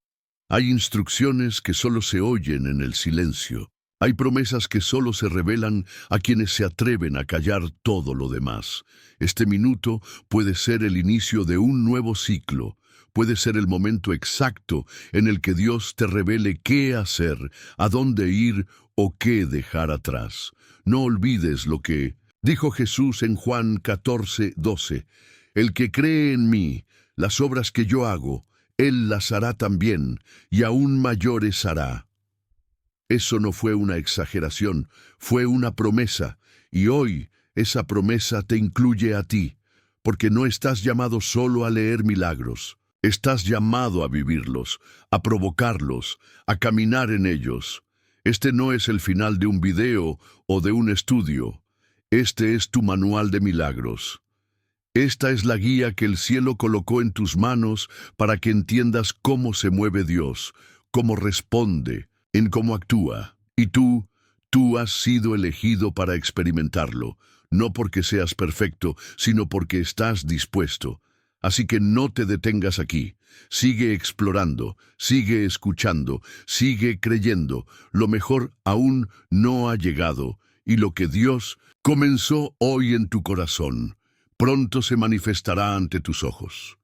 Hay instrucciones que solo se oyen en el silencio. Hay promesas que solo se revelan a quienes se atreven a callar todo lo demás. Este minuto puede ser el inicio de un nuevo ciclo. Puede ser el momento exacto en el que Dios te revele qué hacer, a dónde ir o qué dejar atrás. No olvides lo que dijo Jesús en Juan 14:12. El que cree en mí, las obras que yo hago, Él las hará también, y aún mayores hará. Eso no fue una exageración, fue una promesa, y hoy esa promesa te incluye a ti, porque no estás llamado solo a leer milagros, estás llamado a vivirlos, a provocarlos, a caminar en ellos. Este no es el final de un video o de un estudio. Este es tu manual de milagros. Esta es la guía que el cielo colocó en tus manos para que entiendas cómo se mueve Dios, cómo responde, en cómo actúa. Y tú has sido elegido para experimentarlo, no porque seas perfecto, sino porque estás dispuesto. Así que no te detengas aquí. Sigue explorando, sigue escuchando, sigue creyendo. Lo mejor aún no ha llegado, y lo que Dios comenzó hoy en tu corazón, pronto se manifestará ante tus ojos.